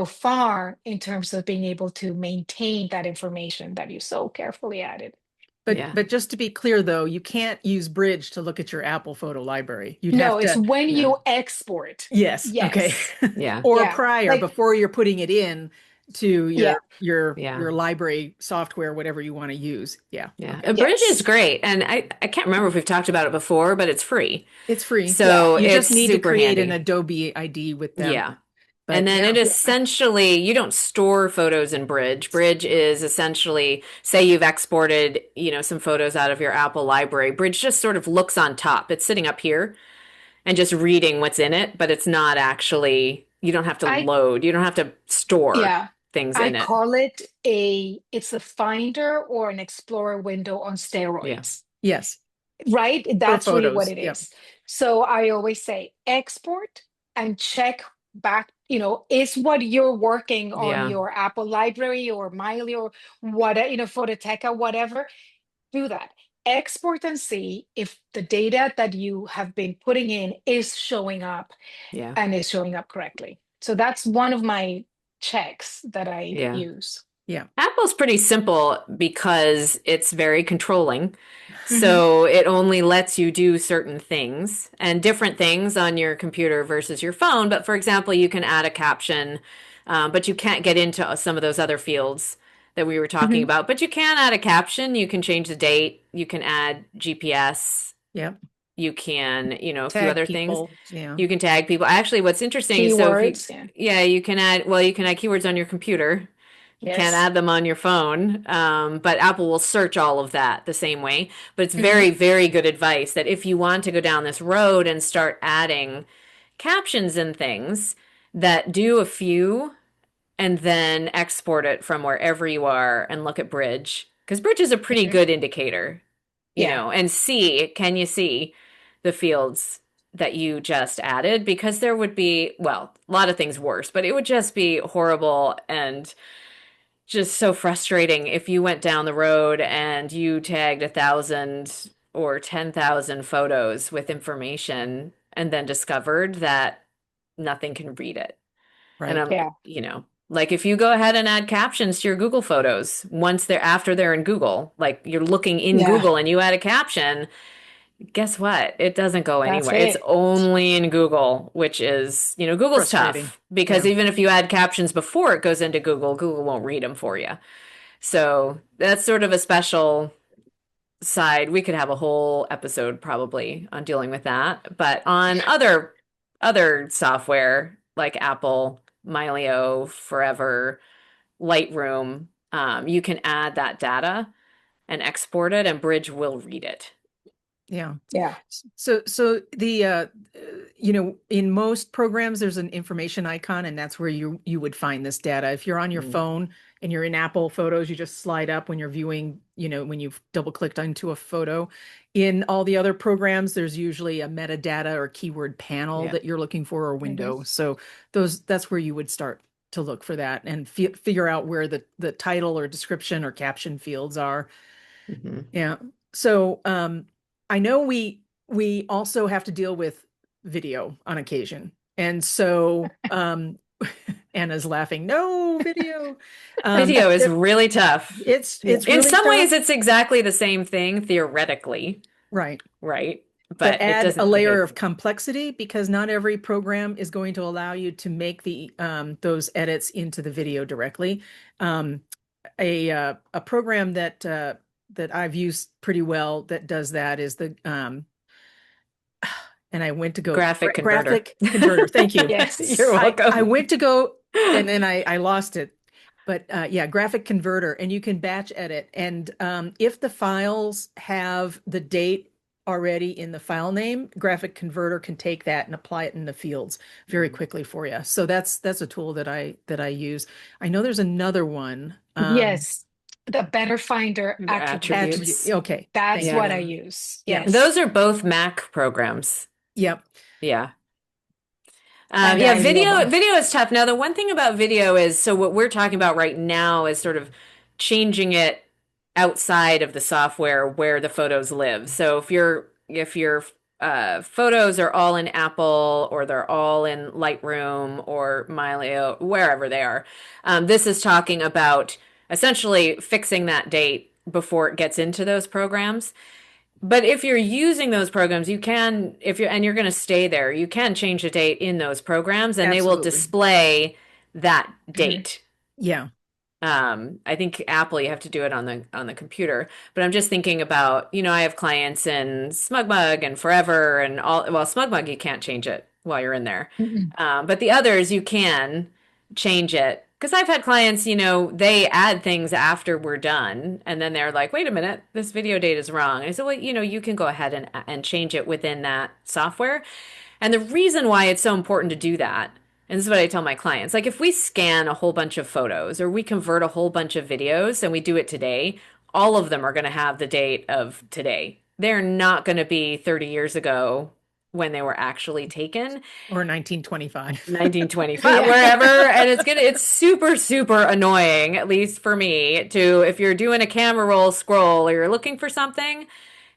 C: far in terms of being able to maintain that information that you so carefully added.
B: Yeah.
A: But just to be clear though, you can't use Bridge to look at your Apple photo library. You'd
C: No,
A: have
C: it's
A: to,
C: when
B: No.
C: you export.
A: yes, okay.
C: Yes.
B: Yeah.
A: Or
C: Yeah.
A: prior,
C: Like,
A: before you're putting it in to
C: yeah.
B: Yeah.
A: your library software, whatever you want to use. Yeah,
B: Yeah.
A: okay.
B: A bridge is
C: Yes.
B: great. And I can't remember if we've talked about it before, but it's free.
A: It's free.
C: Yeah.
B: So
A: You just
B: it's
A: need to
B: super
A: create an
B: handy.
A: Adobe ID with them.
B: Yeah. And
A: But
B: then
A: yeah,
B: it
C: Yeah.
B: essentially, you don't store photos in Bridge. Bridge is essentially, say you've exported, some photos out of your Apple library. Bridge just sort of looks on top. It's sitting up here and just reading what's in it, but it's not actually, you don't have to
C: I
B: load, you don't have to store
C: yeah.
B: things
C: I
B: in it.
C: call it it's a finder or an explorer window on
B: Yeah.
C: steroids.
A: yes,
C: Right?
A: for
C: That's really what
A: photos.
C: it
A: Yep.
C: is. So I always say export and check back, is what you're working on
B: Yeah.
C: your Apple library or Mylio or whatever, Phototeca, whatever, do that. Export and see if the data that you have been putting in is showing up
B: Yeah.
C: and is showing up correctly. So that's one of my checks that I
B: Yeah.
C: use.
A: Yeah.
B: Apple's pretty simple because it's very controlling.
C: Mhm.
B: So it only lets you do certain things and different things on your computer versus your phone. But for example, you can add a caption, but you can't get into some of those other fields that we were talking
C: Mhm.
B: about. But you can add a caption, you can change the date, you can add GPS,
A: Yep.
B: you can, a few
A: Tag
B: other things.
A: people. Yeah.
B: You can tag people. Actually, what's interesting is so if you,
C: Keywords. Yeah.
B: yeah, you can add, well, you can add keywords on your computer. You can't
C: Yes.
B: add them on your phone, but Apple will search all of that the same way. But it's
C: Mhm.
B: very, very good advice that if you want to go down this road and start adding captions and things, that do a few and then export it from wherever you are and look at Bridge. Because Bridge is a pretty
C: Mhm.
B: good indicator,
C: Yeah.
B: and can you see the fields that you just added? Because there would be, well, a lot of things worse, but it would just be horrible and just so frustrating if you went down the road and you tagged 1,000 or 10,000 photos with information and then discovered that nothing can read it. And
A: Right.
B: I'm,
C: Yeah.
B: like if you go ahead and add captions to your Google photos, after they're in Google, like you're looking in
C: Yeah.
B: Google and you add a caption, guess what? It doesn't go
C: That's
B: anywhere. It's
C: it.
B: only in Google, which is, Google's
A: Frustrating.
B: tough because
A: Yeah.
B: even if you add captions before it goes into Google, Google won't read them for you. So that's sort of a special side. We could have a whole episode probably on dealing with that. But on other software like Apple, Mylio, Forever, Lightroom, you can add that data and export it, and Bridge will read it.
A: Yeah.
C: Yeah.
A: So the in most programs there's an information icon and that's where you would find this data. If you're on your
B: Mm.
A: phone and you're in Apple Photos, you just slide up when you're viewing, when you've double clicked onto a photo. In all the other programs, there's usually a metadata or keyword panel
B: Yeah.
A: that you're looking for or
C: Mhm.
A: window. So that's where you would start to look for that and figure out where the title or description or caption fields are.
B: Mhm.
A: Yeah. So I know we also have to deal with video on occasion. And so Anna's laughing, no video.
B: Video is
A: It-
B: really tough.
C: Yeah.
A: it's
B: In
A: really
B: some ways,
A: tough.
B: it's exactly the same thing theoretically,
A: Right.
B: right?
A: But
B: But it
A: add a
B: doesn't
A: layer
B: behave.
A: of complexity because not every program is going to allow you to make the those edits into the video directly. Um, a program that I've used pretty well that does that is the and I went to go
B: Graphic converter.
A: graphic converter. Thank you.
B: You're
C: Yes.
A: I
B: welcome.
A: went to go and then I lost it. But yeah, graphic converter, and you can batch edit. And if the files have the date already in the file name, graphic converter can take that and apply it in the fields very
B: Mm.
A: quickly for you. So that's a tool that I use. I know there's another one.
C: Yes. The Better Finder
B: The
C: attributes.
B: attributes.
A: Okay,
C: That's
A: thank you.
C: what I
B: Yeah.
C: use.
A: Yeah.
C: Yes.
B: Those are both Mac programs.
A: Yep.
B: Yeah.
C: And
B: Yeah,
C: I love
B: video
C: them.
B: video is tough. Now, the one thing about video is, so what we're talking about right now is sort of changing it outside of the software where the photos live. So if your photos are all in Apple or they're all in Lightroom or Mylio, wherever they are, this is talking about essentially fixing that date before it gets into those programs. But if you're using those programs, you can, if you're, and you're going to stay there, you can change the date in those programs and they will
A: Absolutely.
B: display that
C: Mhm.
B: date.
A: Yeah.
B: I think Apple, you have to do it on the computer. But I'm just thinking about, I have clients in SmugMug and Forever and all. Well, SmugMug, you can't change it while you're in there.
C: Mhm.
B: But the others, you can change it. Because I've had clients, they add things after we're done, and then they're like, "Wait a minute, this video date is wrong." And I said, "Well, you can go ahead and change it within that software." And the reason why it's so important to do that, and this is what I tell my clients, like if we scan a whole bunch of photos or we convert a whole bunch of videos and we do it today, all of them are going to have the date of today. They're not going to be 30 years ago when they were actually taken,
A: Or 1925.
B: 1925,
C: Yeah.
B: wherever. And it's super, super annoying, at least for me, to if you're doing a camera roll scroll or you're looking for something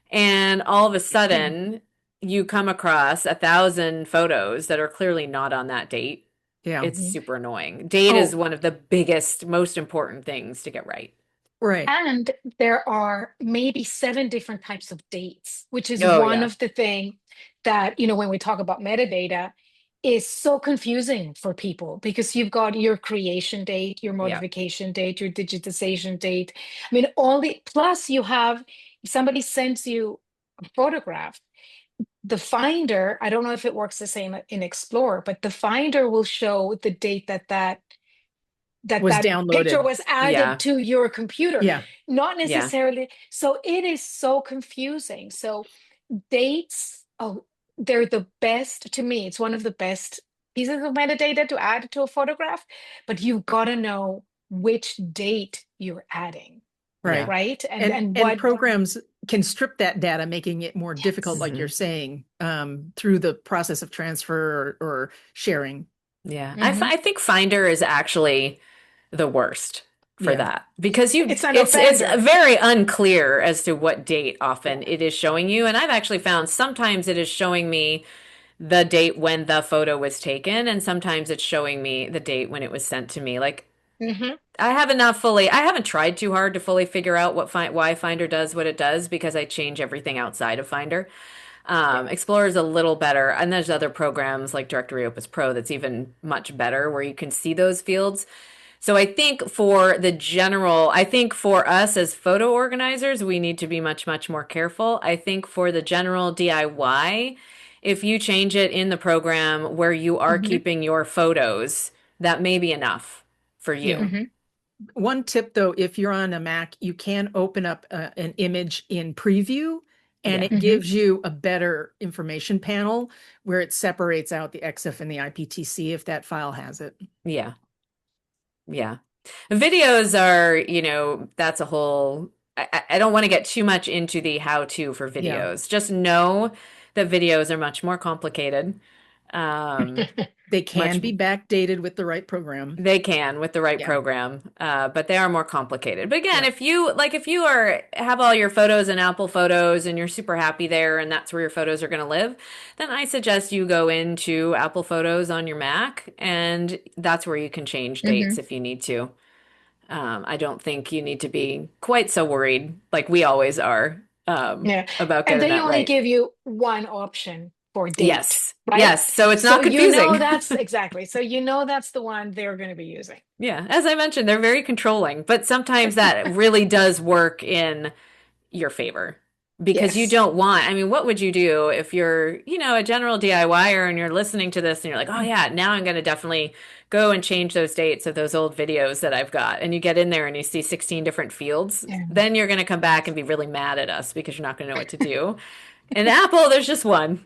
B: and all of a sudden, you come across 1,000 photos that are clearly not on that date.
A: Yeah.
B: It's
C: Mhm.
B: super annoying. Date is
A: Oh,
B: one of the biggest, most important things to get right.
A: right.
C: And there are maybe 7 different types of dates, which is
B: Oh,
C: one
B: yeah.
C: of the thing that, when we talk about metadata, is so confusing for people because you've got your creation date, your
B: Yeah.
C: modification date, your digitization date. I mean, all the plus you have, if somebody sends you a photograph, the Finder, I don't know if it works the same in Explorer, but the Finder will show the date
A: Was
C: that picture
A: downloaded.
C: was added
B: Yeah.
C: to your computer,
A: Yeah.
C: not
B: Yeah.
C: necessarily. So it is so confusing. So dates, oh, they're the best to me. It's one of the best pieces of metadata to add to a photograph, but you've got to know which date you're adding,
B: Yeah.
A: Right.
C: right? And
A: And
C: and
A: and
C: what
A: programs can strip that data, making it more difficult,
C: yes.
A: like you're
B: Hmm.
A: saying, through the process of transfer or sharing.
B: Yeah.
C: Mhm.
B: I think Finder is actually the worst for
A: Yeah.
B: that because
C: It's an
B: it's
C: offender.
B: very unclear as to what date often it is showing you. And I've actually found sometimes it is showing me the date when the photo was taken, and sometimes it's showing me the date when it was sent to me. Like
C: Hmm.
B: I haven't tried too hard to fully figure out why Finder does what it does because I change everything outside of Finder.
C: Yeah.
B: Explorer is a little better, and there's other programs like Directory Opus Pro that's even much better where you can see those fields. So I think for us as photo organizers, we need to be much, much more careful. I think for the general DIY, if you change it in the program where you are
C: Hmm.
B: keeping your photos, that may be enough for
A: Yeah.
B: you.
C: Hmm.
A: One tip though, if you're on a Mac, you can open up an image in preview and
B: Yeah.
A: it
C: Hmm.
A: gives you a better information panel where it separates out the EXIF and the IPTC if that file has it.
B: Yeah. Yeah. Videos are, that's a whole, I don't want to get too much into the how to for
A: Yeah.
B: videos. Just know that videos are much more complicated. Um,
A: They can
B: much
A: be backdated with the right program.
B: They can with the right
A: Yeah.
B: program, but they are more complicated. But again,
A: Yeah.
B: if you are have all your photos in Apple Photos and you're super happy there, and that's where your photos are going to live, then I suggest you go into Apple Photos on your Mac, and that's where you can change
C: Hmm.
B: dates if you need to. I don't think you need to be quite so worried, like we always are,
C: Yeah.
B: about
C: And
B: getting
C: they
B: that
C: only
B: right.
C: give you one option for date,
B: Yes,
C: right?
B: yes. So it's
C: So
B: not confusing.
C: that's exactly. So that's the one they're going to be using.
B: Yeah, as I mentioned, they're very controlling, but sometimes that really does work in your favor because you
C: Yes.
B: don't want, I mean, what would you do if you're, a general DIYer and you're listening to this and you're like, oh yeah, now I'm going to definitely go and change those dates of those old videos that I've got. And you get in there and you see 16 different fields.
C: Yeah.
B: Then you're going to come back and be really mad at us because you're not going to know what to do. In Apple, there's just one.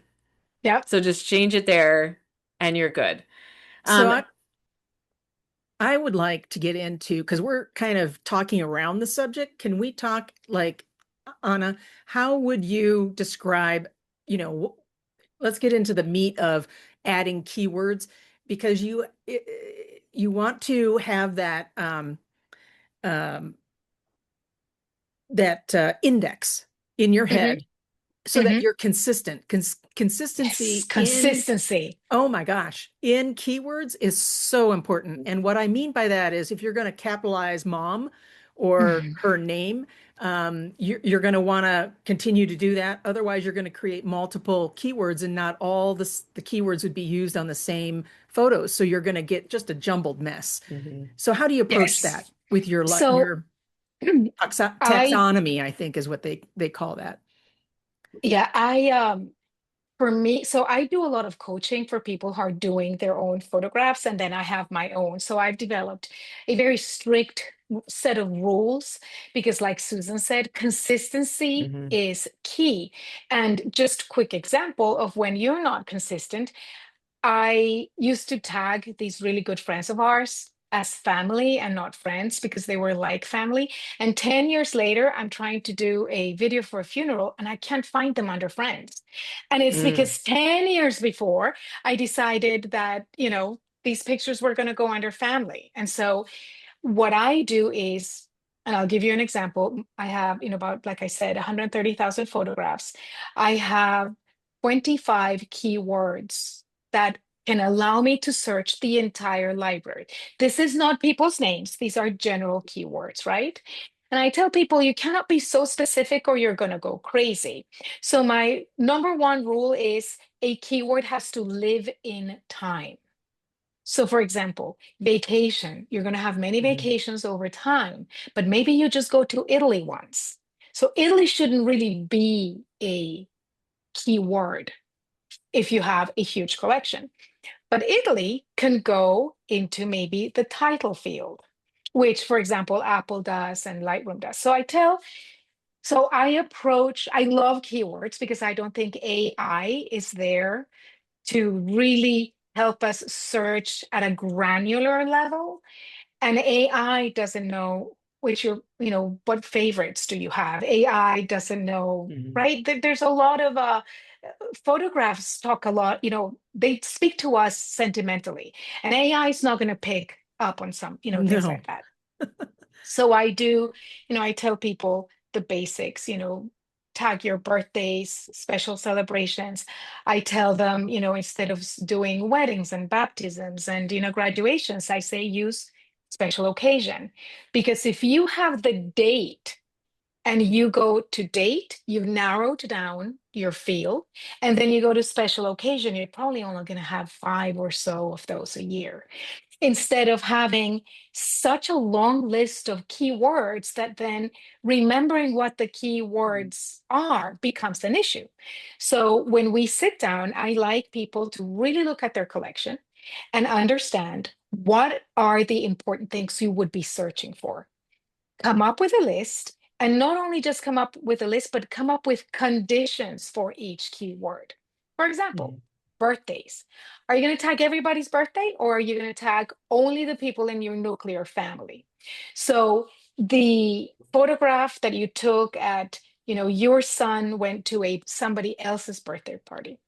C: Yep.
B: So just change it there and you're good.
A: So
B: Um,
A: I would like to get into, because we're kind of talking around the subject. Can we talk like, Anna, how would you describe, you know, let's get into the meat of adding keywords because you want to have that um index in your
C: Hmm.
A: head so that you're consistent.
C: Yes,
A: Consistency in,
C: consistency.
A: oh my gosh, in keywords is so important. And what I mean by that is if you're going to capitalize mom or
C: Mhm.
A: her name, you're going to want to continue to do that. Otherwise, you're going to create multiple keywords and not all the keywords would be used on the same photos. So you're going to get just a jumbled mess.
B: Mhm.
A: So how do you approach that
C: Yes.
A: with your
C: So I,
A: taxonomy, I think is what they call that.
C: yeah, for me, so I do a lot of coaching for people who are doing their own photographs, and then I have my own. So I've developed a very strict set of rules because, like Susan said, consistency
B: Mhm.
C: is key. And just quick example of when you're not consistent, I used to tag these really good friends of ours as family and not friends because they were like family. And 10 years later, I'm trying to do a video for a funeral and I can't find them under friends. And it's
B: Mm.
C: because 10 years before I decided that, these pictures were going to go under family. And so what I do is, and I'll give you an example. I have, about, like I said, 130,000 photographs. I have 25 keywords that can allow me to search the entire library. This is not people's names, these are general keywords, right? And I tell people you cannot be so specific or you're going to go crazy. So, my number one rule is a keyword has to live in time. So, for example, vacation, you're going to have many
B: Mhm.
C: vacations over time, but maybe you just go to Italy once. So, Italy shouldn't really be a keyword if you have a huge collection. But Italy can go into maybe the title field, which, for example, Apple does and Lightroom does. I love keywords because I don't think AI is there to really help us search at a granular level. And AI doesn't know what favorites do you have? AI doesn't know,
B: Mhm.
C: right? There's a lot of photographs talk a lot, they speak to us sentimentally, and AI is not going to pick up on some, things
A: No.
C: like that. So I do, I tell people the basics, tag your birthdays, special celebrations. I tell them, instead of doing weddings and baptisms and, graduations, I say use special occasion. Because if you have the date and you go to date, you've narrowed down your field, and then you go to special occasion, you're probably only going to have five or so of those a year instead of having such a long list of keywords that then remembering what the keywords are becomes an issue. So when we sit down, I like people to really look at their collection and understand what are the important things you would be searching for. Come up with a list, and not only just come up with a list, but come up with conditions for each keyword. For example,
B: Mhm.
C: birthdays. Are you going to tag everybody's birthday, or are you going to tag only the people in your nuclear family? So the photograph that you took at, your son went to somebody else's birthday party.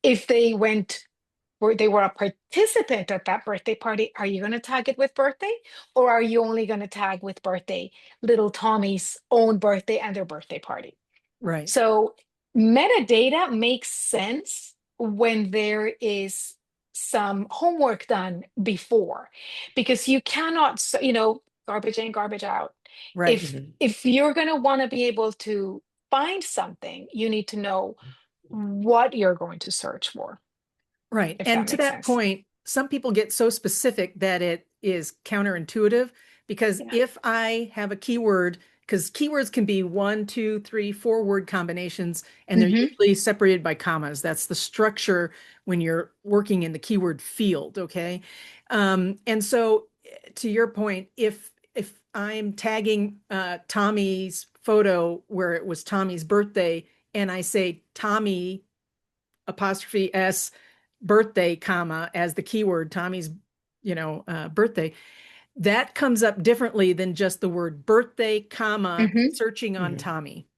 C: If they were a participant at that birthday party, are you going to tag it with birthday, or are you only going to tag with birthday little Tommy's own birthday and their birthday party?
A: Right.
C: So metadata makes sense when there is some homework done before, because you cannot, garbage in, garbage out.
A: Right.
C: If you're going to want to be able to find something, you need to know what you're going to search for,
A: Right.
C: if that
A: And to
C: makes
A: that
C: sense.
A: point, some people get so specific that it is counterintuitive because
C: Yeah.
A: if I have a keyword, because keywords can be one, two, three, four word combinations, and they're
C: Hmm.
A: usually separated by commas. That's the structure when you're working in the keyword field. Okay. And so to your point, if I'm tagging Tommy's photo where it was Tommy's birthday and I say Tommy apostrophe S birthday, comma, as the keyword, Tommy's, birthday, that comes up differently than just the word birthday, comma,
C: Hmm.
A: searching on
B: Mhm.
A: Tommy.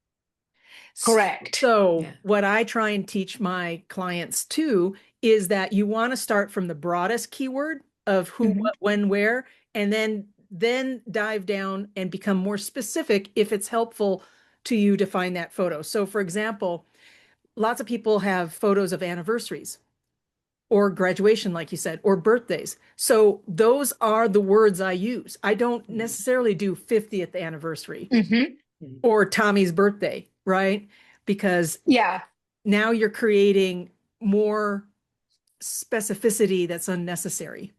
C: Correct.
A: So,
B: Yeah.
A: what I try and teach my clients too is that you want to start from the broadest keyword of who,
C: Hmm.
A: what, when, where, and then then dive down and become more specific if it's helpful to you to find that photo. So for example, lots of people have photos of anniversaries or graduation, like you said, or birthdays. So those are the words I use. I don't necessarily do 50th anniversary
C: Hmm.
A: or Tommy's birthday, right? Because
C: Yeah.
A: now you're creating more specificity that's unnecessary.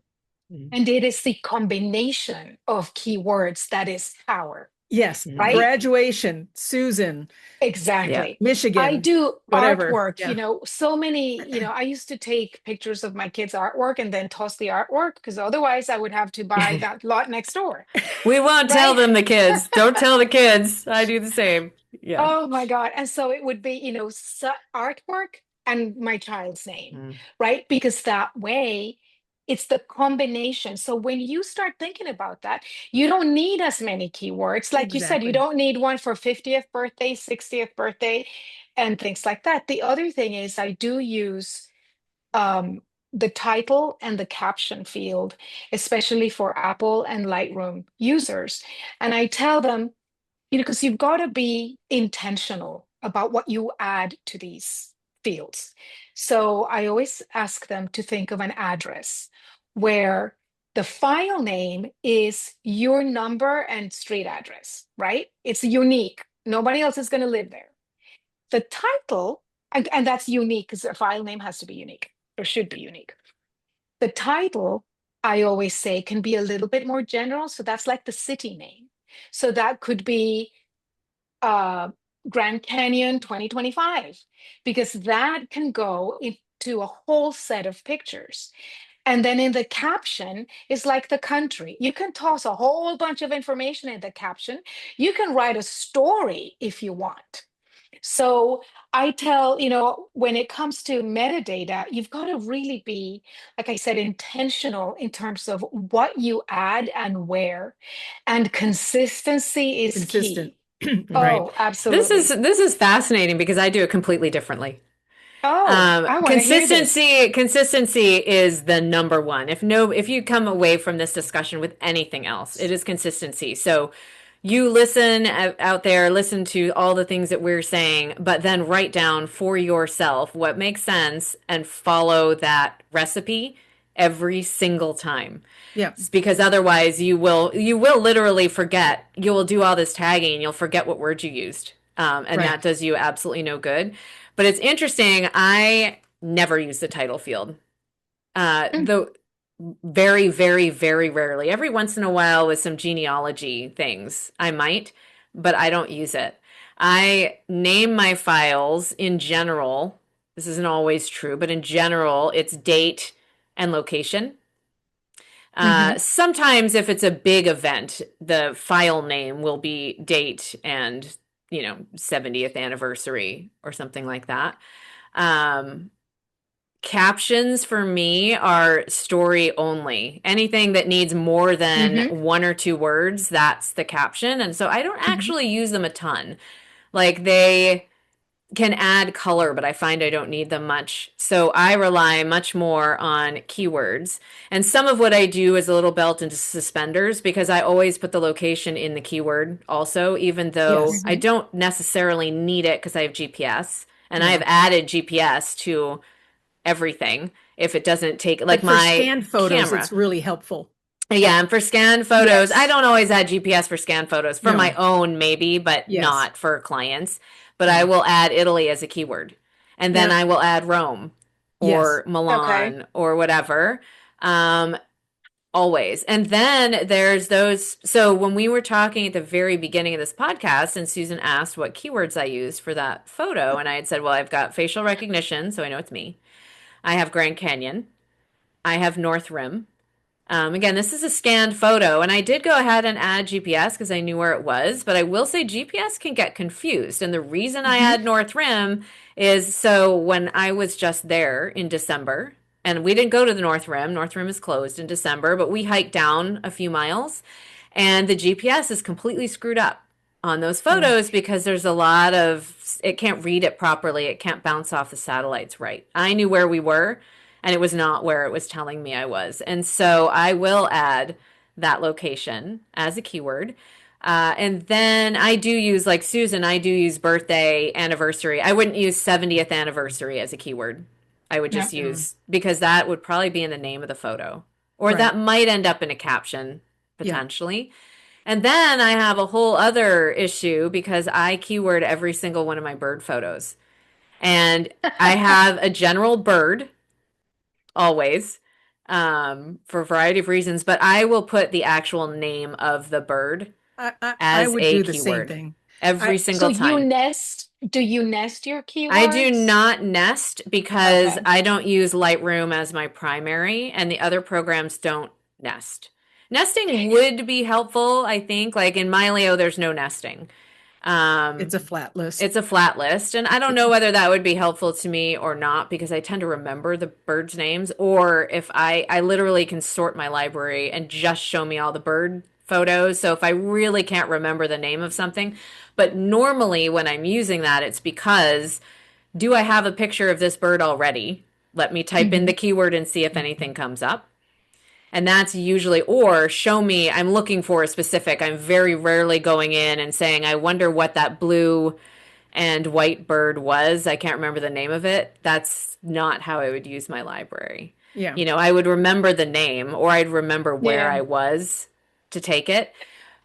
C: And it is the combination of keywords that is power,
A: Yes,
C: right?
A: graduation, Susan,
B: Yeah.
C: Exactly. I
A: Michigan,
C: do
A: whatever.
C: artwork,
A: Yeah.
C: so many, I used to take pictures of my kids' artwork and then toss the artwork because otherwise I would have to buy that lot next door,
B: We won't tell
C: right?
B: them, the kids. Don't tell the kids. I do the same. Yeah.
C: Oh my God. And so it would be, artwork and my child's name,
B: Mm.
C: right? Because that way it's the combination. So when you start thinking about that, you don't need as many keywords. Like you said, you
A: Exactly.
C: don't need one for 50th birthday, 60th birthday, and things like that. The other thing is I do use um, the title and the caption field, especially for Apple and Lightroom users. And I tell them, because you've got to be intentional about what you add to these fields. So I always ask them to think of an address where the file name is your number and street address, right? It's unique. Nobody else is going to live there. The title, and that's unique because the file name has to be unique or should be unique. The title, I always say, can be a little bit more general. So that's like the city name. So that could be uh, Grand Canyon 2025, because that can go into a whole set of pictures. And then in the caption is like the country. You can toss a whole bunch of information in the caption. You can write a story if you want. So I tell, when it comes to metadata, you've got to really be, like I said, intentional in terms of what you add and where. And consistency is
A: Consistent.
C: key.
A: Right.
C: Oh,
B: This is
C: absolutely.
B: this is fascinating because I do it completely differently.
C: Oh, I want to hear this.
B: Consistency is the number one. If you come away from this discussion with anything else, it is consistency. So you listen out there, listen to all the things that we're saying, but then write down for yourself what makes sense and follow that recipe every single time.
A: Yeah.
B: Because otherwise you will literally forget. You will do all this tagging and you'll forget what words you used. And
A: Right.
B: that does you absolutely no good. But it's interesting. I never use the title field.
C: Mm.
B: The very, very, very rarely. Every once in a while with some genealogy things, I might, but I don't use it. I name my files in general. This isn't always true, but in general, it's date and location.
C: Hmm.
B: Sometimes if it's a big event, the file name will be date and, 70th anniversary or something like that. Um, Captions for me are story only. Anything that needs more than
C: Hmm.
B: one or two words, that's the caption. And so I don't
C: Hmm.
B: actually use them a ton. Like they can add color, but I find I don't need them much. So I rely much more on keywords. And some of what I do is a little belt into suspenders because I always put the location in the keyword also, even though
A: Yes.
B: I
C: Hmm.
B: don't necessarily need it because I have GPS. And I have
A: Yeah.
B: added GPS to everything if it doesn't take, like
A: But for
B: my
A: scanned photos,
B: camera.
A: it's really helpful.
B: Yeah, and for scanned photos, I
C: Yes.
B: don't always add GPS for scanned photos. For my
A: No.
B: own, maybe, but
A: Yes.
B: not for clients. But I
A: Yeah.
B: will add Italy as a keyword. And then
A: Yeah.
B: I will add Rome
A: Yes.
B: or
C: Okay.
B: Milan or whatever. Um, Always. And then there's those. So when we were talking at the very beginning of this podcast, and Susan asked what keywords I used for that photo, and I had said, well, I've got facial recognition, so I know it's me. I have Grand Canyon. I have North Rim. Again, this is a scanned photo, and I did go ahead and add GPS because I knew where it was, but I will say GPS can get confused. And the reason I
C: Hmm.
B: add North Rim is so when I was just there in December, and we didn't go to the North Rim is closed in December, but we hiked down a few miles, and the GPS is completely screwed up on those
A: Yeah.
B: photos because there's a lot of, it can't read it properly. It can't bounce off the satellites right. I knew where we were, and it was not where it was telling me I was. And so I will add that location as a keyword. And then I do use, like Susan, I do use birthday, anniversary. I wouldn't use 70th anniversary as a keyword. I would
C: Yeah.
B: just use, because that would probably be in the name of the photo, or
A: Right.
B: that might end up in a caption
A: Yeah.
B: potentially. And then I have a whole other issue because I keyword every single one of my bird photos. And I have a general bird always, for a variety of reasons, but I will put the actual name of the bird
A: I
B: as
A: would
B: a
A: do the same
B: keyword
A: thing.
B: every
A: I
C: So
B: single
C: you
B: time.
C: nest, do you nest your
B: I do
C: keywords?
B: not nest because
C: Okay.
B: I don't use Lightroom as my primary, and the other programs don't nest. Nesting would be helpful, I think. Like in Mylio, there's no nesting.
A: It's
B: Um,
A: a flat list.
B: it's a flat list, and I don't know whether that would be helpful to me or not because I tend to remember the birds' names, or if I literally can sort my library and just show me all the bird photos. So if I really can't remember the name of something, but normally when I'm using that, it's because do I have a picture of this bird already? Let me type in
C: Mhm.
B: the keyword and see if anything comes up. And that's usually, or show me, I'm looking for a specific, I'm very rarely going in and saying, I wonder what that blue and white bird was. I can't remember the name of it. That's not how I would use my library.
A: Yeah.
B: You know, I would remember the name or I'd remember where
C: Yeah.
B: I was to take it.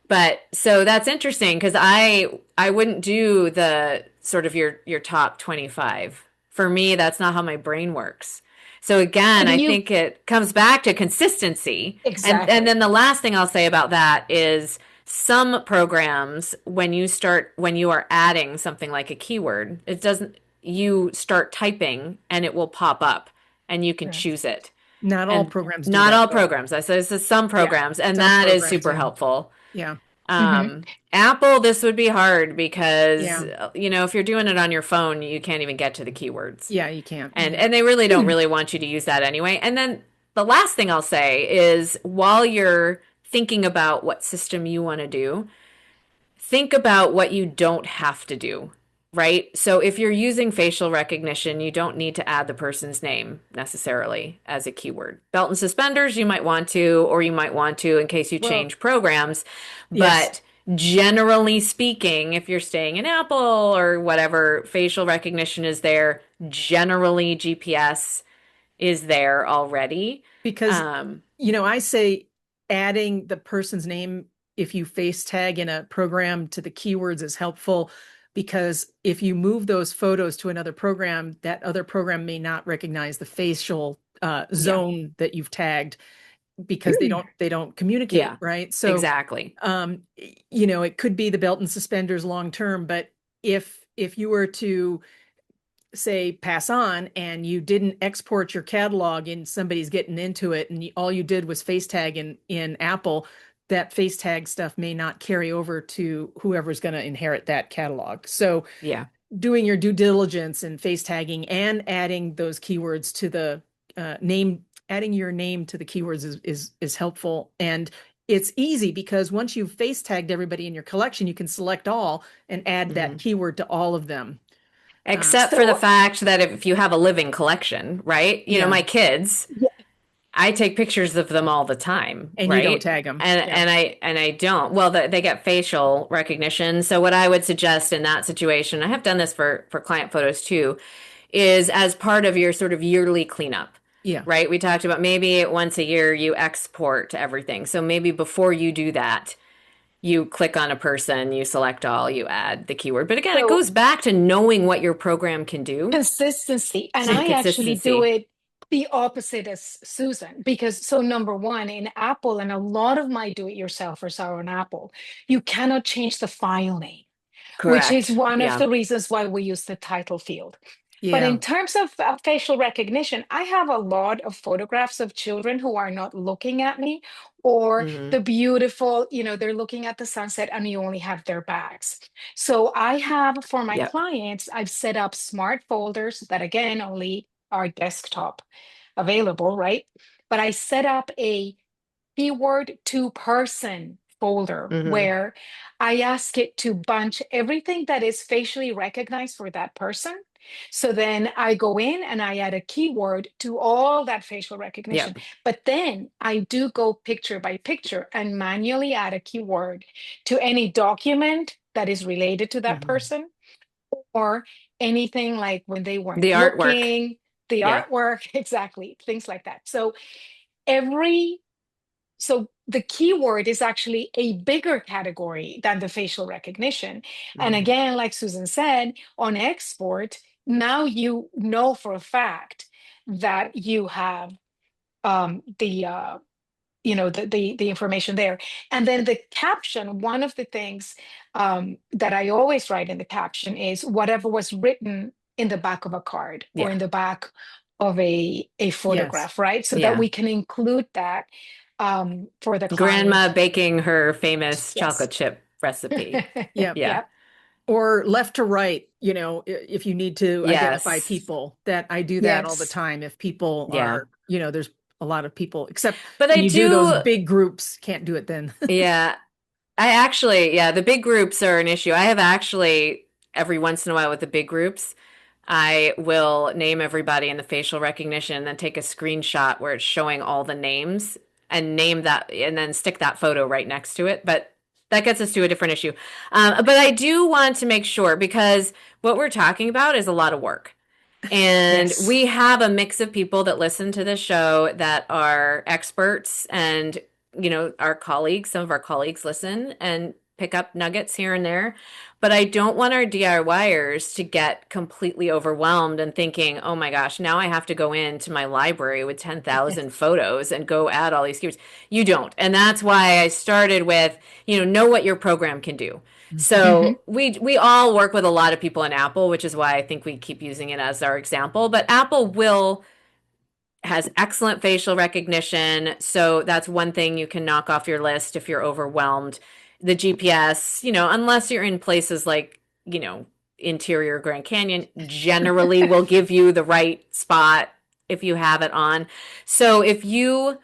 B: But so that's interesting because I wouldn't do the sort of your top 25. For me, that's not how my brain works. So again,
C: And
B: I
C: you,
B: think it comes back to consistency. And
C: exactly.
B: then the last thing I'll say about that is some programs when you are adding something like a keyword, it doesn't you start typing and it will pop up and you can
C: Yeah.
B: choose it.
A: Not all
B: And
A: programs do
B: not
A: that
B: all
A: though.
B: programs. I said this is some
C: Yeah.
B: programs, and
A: Some
B: that is
A: programs,
B: super
A: yeah.
B: helpful.
A: Yeah.
C: Hmm.
B: Apple, this would be hard because
A: Yeah.
B: you know, if you're doing it on your phone, you can't even get to the keywords.
A: Yeah, you can't.
B: And they really don't
C: Hmm.
B: really want you to use that anyway. And then the last thing I'll say is while you're thinking about what system you want to do, think about what you don't have to do, right? So if you're using facial recognition, you don't need to add the person's name necessarily as a keyword. Belt and suspenders, you might want to, or you might want to in case you
A: Well,
B: change programs.
A: yes.
B: But generally speaking, if you're staying in Apple or whatever, facial recognition is there. Generally, GPS is there already.
A: Because,
B: Um,
A: I say adding the person's name if you face tag in a program to the keywords is helpful because if you move those photos to another program, that other program may not recognize the facial
C: Yeah.
A: zone that you've tagged because they don't communicate,
B: yeah,
A: right? So,
B: exactly.
A: it could be the belt and suspenders long term, but if you were to say pass on and you didn't export your catalog and somebody's getting into it and all you did was face tag in Apple, that face tag stuff may not carry over to whoever's going to inherit that catalog. So
B: Yeah.
A: doing your due diligence and face tagging and adding those keywords to the name, adding your name to the keywords is helpful. And it's easy because once you've face tagged everybody in your collection, you can select all and add that
B: Mhm.
A: keyword to all of them.
B: Except for the
C: So,
B: fact that if you have a living collection, right? You know,
A: Yeah.
B: my kids,
C: yeah.
B: I take pictures of them all the time,
A: And you don't
B: right?
A: tag them.
B: And
A: Yeah.
B: I don't. Well, they get facial recognition. So what I would suggest in that situation, I have done this for client photos too, is as part of your sort of yearly cleanup.
A: Yeah.
B: Right? We talked about maybe once a year you export everything. So maybe before you do that, you click on a person, you select all, you add the keyword. But again, it
C: So
B: goes back to knowing what your program can do
C: consistency. And
B: and
C: I actually do
B: consistency.
C: it the opposite as Susan, because so number one, in Apple, and a lot of my do-it-yourselfers are on Apple, you cannot change the file name, which is
B: Correct.
C: one of
B: Yeah.
C: the reasons why we use the title field. But
A: Yeah.
C: in terms of facial recognition, I have a lot of photographs of children who are not looking at me, or
B: Hmm.
C: the beautiful, they're looking at the sunset and you only have their bags. So I have, for my
B: Yep.
C: clients, I've set up smart folders that again only are desktop available, right? But I set up a keyword to person folder
B: Hmm.
C: where I ask it to bunch everything that is facially recognized for that person So then I go in and I add a keyword to all that facial recognition.
B: Yep.
C: But then I do go picture by picture and manually add a keyword to any document that is related to that
A: Mhm.
C: person, or anything like when they weren't
B: The artwork.
C: looking, the
B: Yeah.
C: artwork, exactly, things like that. Every so the keyword is actually a bigger category than the facial recognition. And
B: Mhm.
C: again, like Susan said, on export, now you know for a fact that you have the the information there. And then the caption, one of the things that I always write in the caption is whatever was written in the back of a card or
B: Yeah.
C: in the back of a
A: Yes.
C: photograph, right? So that
B: Yeah.
C: we can include that for the
B: Grandma
C: client.
B: baking her famous
C: Yes.
B: chocolate chip recipe.
A: Yep.
B: Yeah.
C: Yep.
A: Or left to right, if you need to identify
B: Yes.
A: people, that I do that all the
C: Yes.
A: time. If people
B: Yeah.
A: are, there's a lot of people, except
B: But
A: when
B: I
A: you do those
B: do,
A: big groups, can't do it then.
B: yeah. I actually, yeah, the big groups are an issue. I have actually, every once in a while with the big groups, I will name everybody in the facial recognition and then take a screenshot where it's showing all the names and name that and then stick that photo right next to it. But that gets us to a different issue. But I do want to make sure because what we're talking about is a lot of work. And
C: Yes.
B: we have a mix of people that listen to the show that are experts and, our colleagues, some of our colleagues listen and pick up nuggets here and there. But I don't want our DIYers to get completely overwhelmed and thinking, oh my gosh, now I have to go into my library with 10,000 photos and go add all these keywords. You don't. And that's why I started with, know what your program can do.
C: Hmm.
B: So we all work with a lot of people in Apple, which is why I think we keep using it as our example. But Apple will has excellent facial recognition, so that's one thing you can knock off your list if you're overwhelmed. The GPS, unless you're in places like, interior Grand Canyon, generally will give you the right spot if you have it on. So if you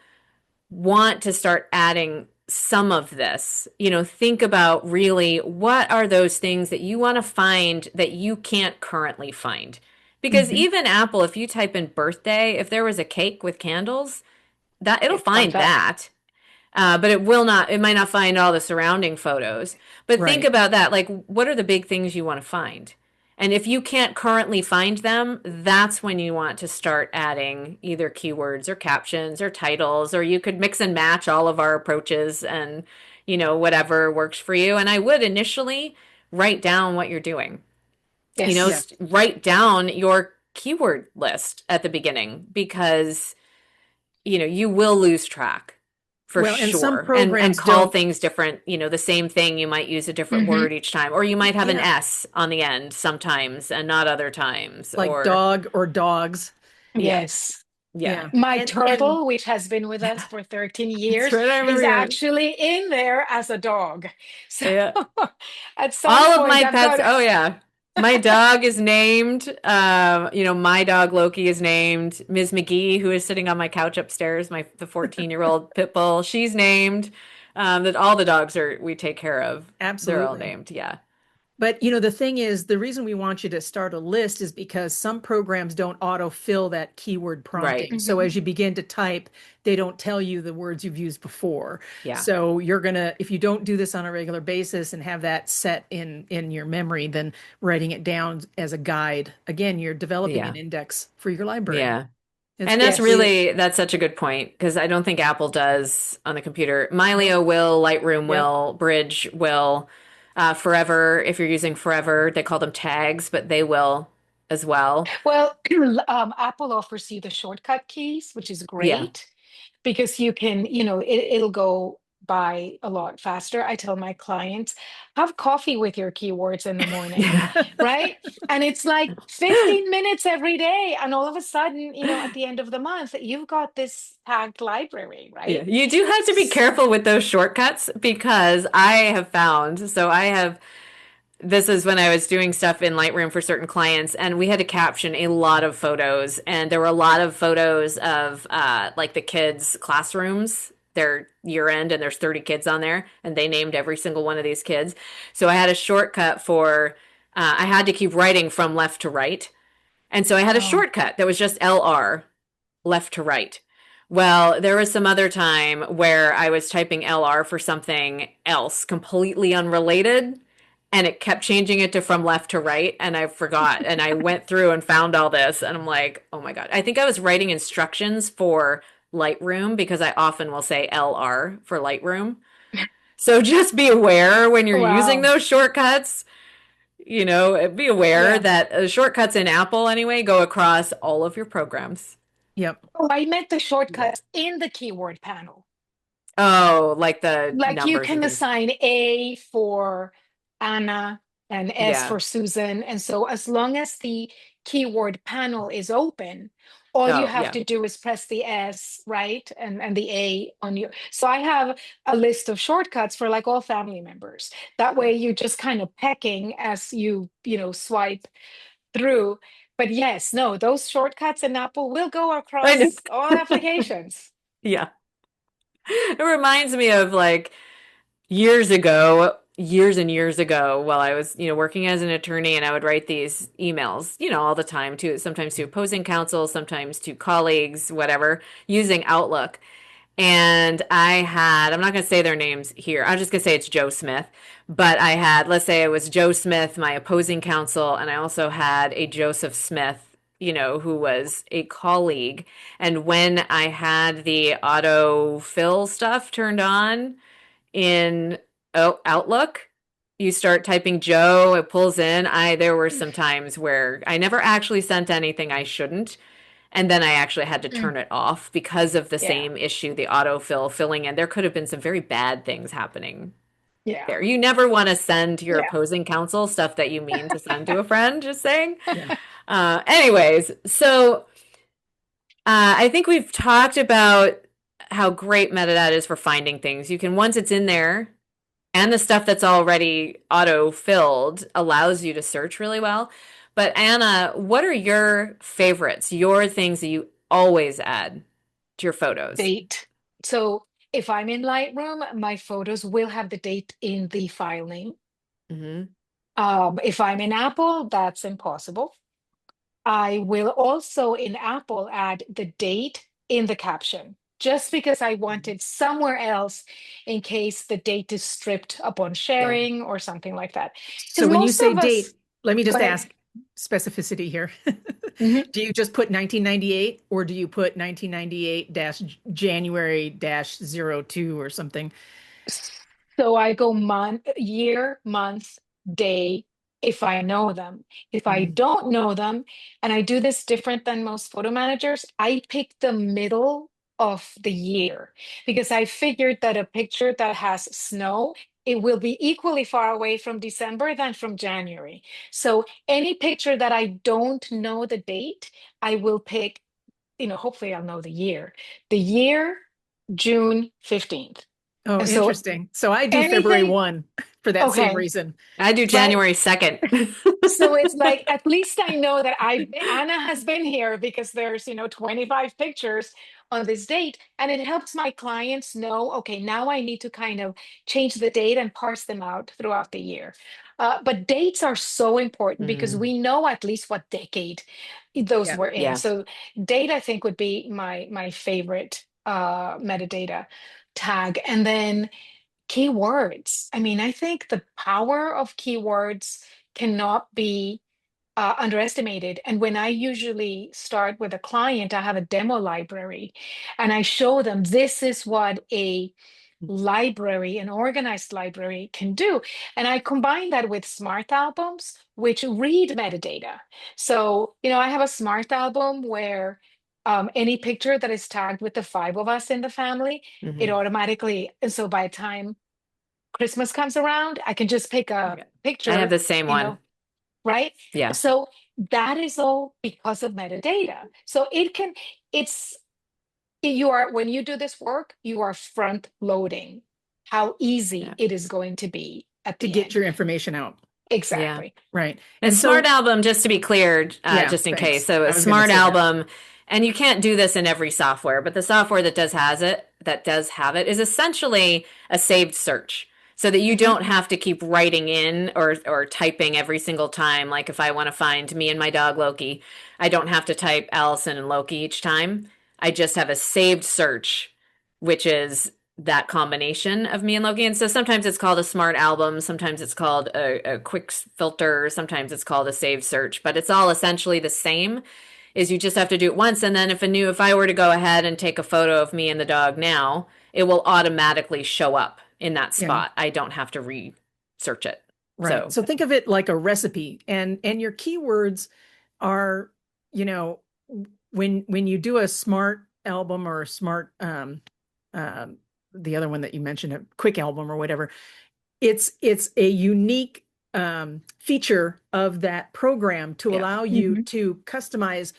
B: want to start adding some of this, think about really what are those things that you want to find that you can't currently find. Because
A: Hmm.
B: even Apple, if you type in birthday, if there was a cake with candles, that it'll
C: It comes
B: find
C: up.
B: that. But it might not find all the surrounding photos. But think
A: Right.
B: about that. Like, what are the big things you want to find? And if you can't currently find them, that's when you want to start adding either keywords or captions or titles, or you could mix and match all of our approaches and, whatever works for you. And I would initially write down what you're doing.
C: Yes.
A: Yes.
B: Write down your keyword list at the beginning because you will lose track for
A: Well, and some
B: sure and
A: programs
B: call
A: don't.
B: things different, the same thing you might use a different
C: Hmm.
B: word each time or you might have an
A: Yeah,
B: s on the end sometimes and not other times
A: like
B: or
A: dog or dogs.
B: yeah,
C: Yes.
B: yeah,
A: Yeah.
C: My
A: And
C: turtle, which has been with us for 13
A: that's
C: years,
A: right. I
C: is
A: remember you.
C: actually in there as a dog. So
B: yeah.
C: at some
B: All of
C: point,
B: my
C: I've
B: pets,
C: got.
B: oh yeah, my dog is named my dog Loki is named. Ms. McGee, who is sitting on my couch upstairs, the 14-year-old pit bull, she's named. That all the dogs we take care of, they're all
A: Absolutely.
B: named. Yeah.
A: But the thing is, the reason we want you to start a list is because some programs don't autofill that keyword
B: Right.
A: prompting. So
C: Mhm.
A: as you begin to type, they don't tell you the words you've used before.
B: Yeah.
A: So you're gonna, if you don't do this on a regular basis and have that set in your memory, then writing it down as a guide, again, you're developing an
B: Yeah.
A: index for your library.
B: Yeah.
A: It's
B: And that's
A: basically
C: Yes.
A: it.
B: that's such a good point because I don't think Apple does on the computer. Mylio will, Lightroom
A: Yep.
B: will, Bridge will, Forever. If you're using Forever, they call them tags, but they will as well.
C: Well, Apple offers you the shortcut keys, which is
B: Yeah.
C: great because you can, it'll go by a lot faster. I tell my clients, have coffee with your keywords in the morning,
B: Yeah.
C: right? And it's like 15 minutes every day. And all of a sudden, at the end of the month, you've got this packed library,
B: Yeah.
C: right?
B: You do have to be careful with those shortcuts because I have found, so I have this is when I was doing stuff in Lightroom for certain clients, and we had to caption a lot of photos, and there were a lot of photos of like the kids' classrooms, their year end, and there's 30 kids on there, and they named every single one of these kids. So I had a shortcut for I had to keep writing from left to right. And so I had a
C: Oh,
B: shortcut that was just LR, left to right. Well, there was some other time where I was typing LR for something else completely unrelated, and it kept changing it to from left to right, and I forgot. And I went through and found all this, and I'm like, oh my God. I think I was writing instructions for Lightroom because I often will say LR for Lightroom. So just be aware when you're using
C: wow.
B: those shortcuts, be aware
C: Yeah.
B: that shortcuts in Apple anyway go across all of your programs.
A: Yep.
C: Oh, I meant the shortcuts in the keyword panel.
B: Oh, like the
C: Like you
B: numbers and
C: can
B: things.
C: assign A for Anna and S
B: Yeah.
C: for Susan. And so as long as the keyword panel is open, all you
B: Oh,
C: have
B: yeah.
C: to do is press the S, right? And the A on your. So I have a list of shortcuts for like all family members. That way you just kind of pecking as swipe through. But yes, no, those shortcuts in Apple will go
B: I know.
C: across all applications.
B: Yeah. It reminds me of like years ago, years and years ago, while I was, working as an attorney, and I would write these emails, all the time to sometimes to opposing counsel, sometimes to colleagues, whatever, using Outlook. And I'm not going to say their names here. I'm just going to say it's Joe Smith. But I had, let's say it was Joe Smith, my opposing counsel, and I also had a Joseph Smith, who was a colleague. And when I had the autofill stuff turned on in Outlook, you start typing Joe, it pulls in. There were some times where I never actually sent anything I shouldn't. And then I actually had to
C: Mm,
B: turn it off because of the
C: yeah,
B: same issue, the autofill filling in. There could have been some very bad things happening
C: yeah,
B: there. You never want to send your
C: yeah.
B: opposing counsel stuff that you mean to send to a friend, just saying.
A: Yeah.
B: Anyways, so I think we've talked about how great metadata is for finding things. You can, once it's in there, and the stuff that's already auto-filled allows you to search really well. But Anna, what are your favorites, your things that you always add to your photos?
C: Date. So if I'm in Lightroom, my photos will have the date in the file name.
B: Hmm.
C: If I'm in Apple, that's impossible. I will also in Apple add the date in the caption, just because I want it somewhere else in case the date is stripped upon
B: Yeah.
C: sharing or something like that.
A: So
C: Because
A: when you
C: most
A: say
C: of us,
A: date, let me
C: go
A: just
C: ahead.
A: ask specificity here.
C: Mhm.
A: Do you just put 1998 or do you put 1998 dash January dash 02 or something?
C: So I go year, month, day, if I know them. If I
A: Mhm.
C: don't know them, and I do this different than most photo managers, I pick the middle of the year because I figured that a picture that has snow, it will be equally far away from December than from January. So any picture that I don't know the date, I will pick, hopefully I'll know the year. The year, June 15th.
A: Oh,
C: And so
A: interesting. So I do February
C: anything,
A: 1 for that same
C: okay,
A: reason.
B: I do
C: right?
B: January 2nd.
C: So it's like at least I know that Anna has been here because there's 25 pictures on this date, and it helps my clients know, okay, now I need to kind of change the date and parse them out throughout the year. But dates are so important because
B: Hmm.
C: we know at least what decade those
A: Yeah.
C: were in.
B: Yeah.
C: So date, I think, would be my favorite metadata tag, and then keywords. I mean, I think the power of keywords cannot be underestimated. And when I usually start with a client, I have a demo library and I show them this is what a library, an organized library can do. And I combine that with smart albums, which read metadata. So, I have a smart album where any picture that is tagged with the five of us in the family, it
B: Hmm.
C: automatically, and so by the time Christmas comes around, I can just pick a
B: Yeah. I have
C: picture,
B: the same one.
C: right?
B: Yeah.
C: So that is all because of metadata. So it's, when you do this work, you are front loading how easy
B: Yeah.
C: it is going to be at
A: To
C: the
A: get
C: end.
A: your information out.
B: Yeah.
C: Exactly.
A: Right.
B: And
A: And
B: Smart
A: so,
B: Album, just to be clear,
A: yeah,
B: just in case.
A: thanks.
B: So a
A: I was going to
B: Smart
A: say that.
B: Album, and you can't do this in every software, but the software that does have it, is essentially a saved search. so that you
C: Hmm.
B: don't have to keep writing in or typing every single time. Like if I want to find me and my dog Loki, I don't have to type Allison and Loki each time. I just have a saved search, which is that combination of me and Loki. And so sometimes it's called a smart album, sometimes it's called a quick filter, sometimes it's called a saved search, but it's all essentially the same. Is you just have to do it once, and then if I were to go ahead and take a photo of me and the dog now, it will automatically show up in that
A: Yeah.
B: spot. I don't have to research it.
A: Right.
B: So,
A: So think of it like a recipe, and your keywords are, you know, when you do a smart album or a smart um the other one that you mentioned, a quick album or whatever, it's a unique feature of that program to
B: yeah.
A: allow you
C: Hmm.
A: to customize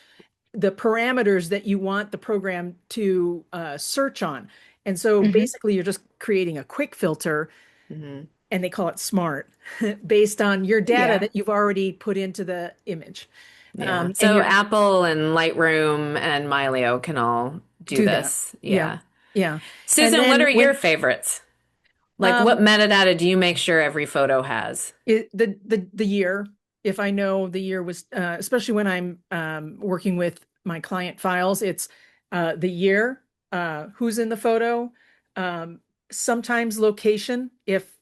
A: the parameters that you want the program to search on. And so
C: Hmm.
A: basically you're just creating a quick filter,
B: Hmm.
A: and they call it smart, based on your data
C: Yeah.
A: that you've already put into the image.
B: Yeah.
A: And
B: So
A: you're
B: Apple and Lightroom and Mylio can all do
A: do that.
B: this.
A: Yeah.
B: Yeah.
A: Yeah. And
B: Susan, what
A: then
B: are your
A: when
B: favorites? Like what
A: um
B: metadata do you make sure every photo has?
A: the year, if I know the year was especially when I'm working with my client files, it's the year, who's in the photo, um sometimes location, if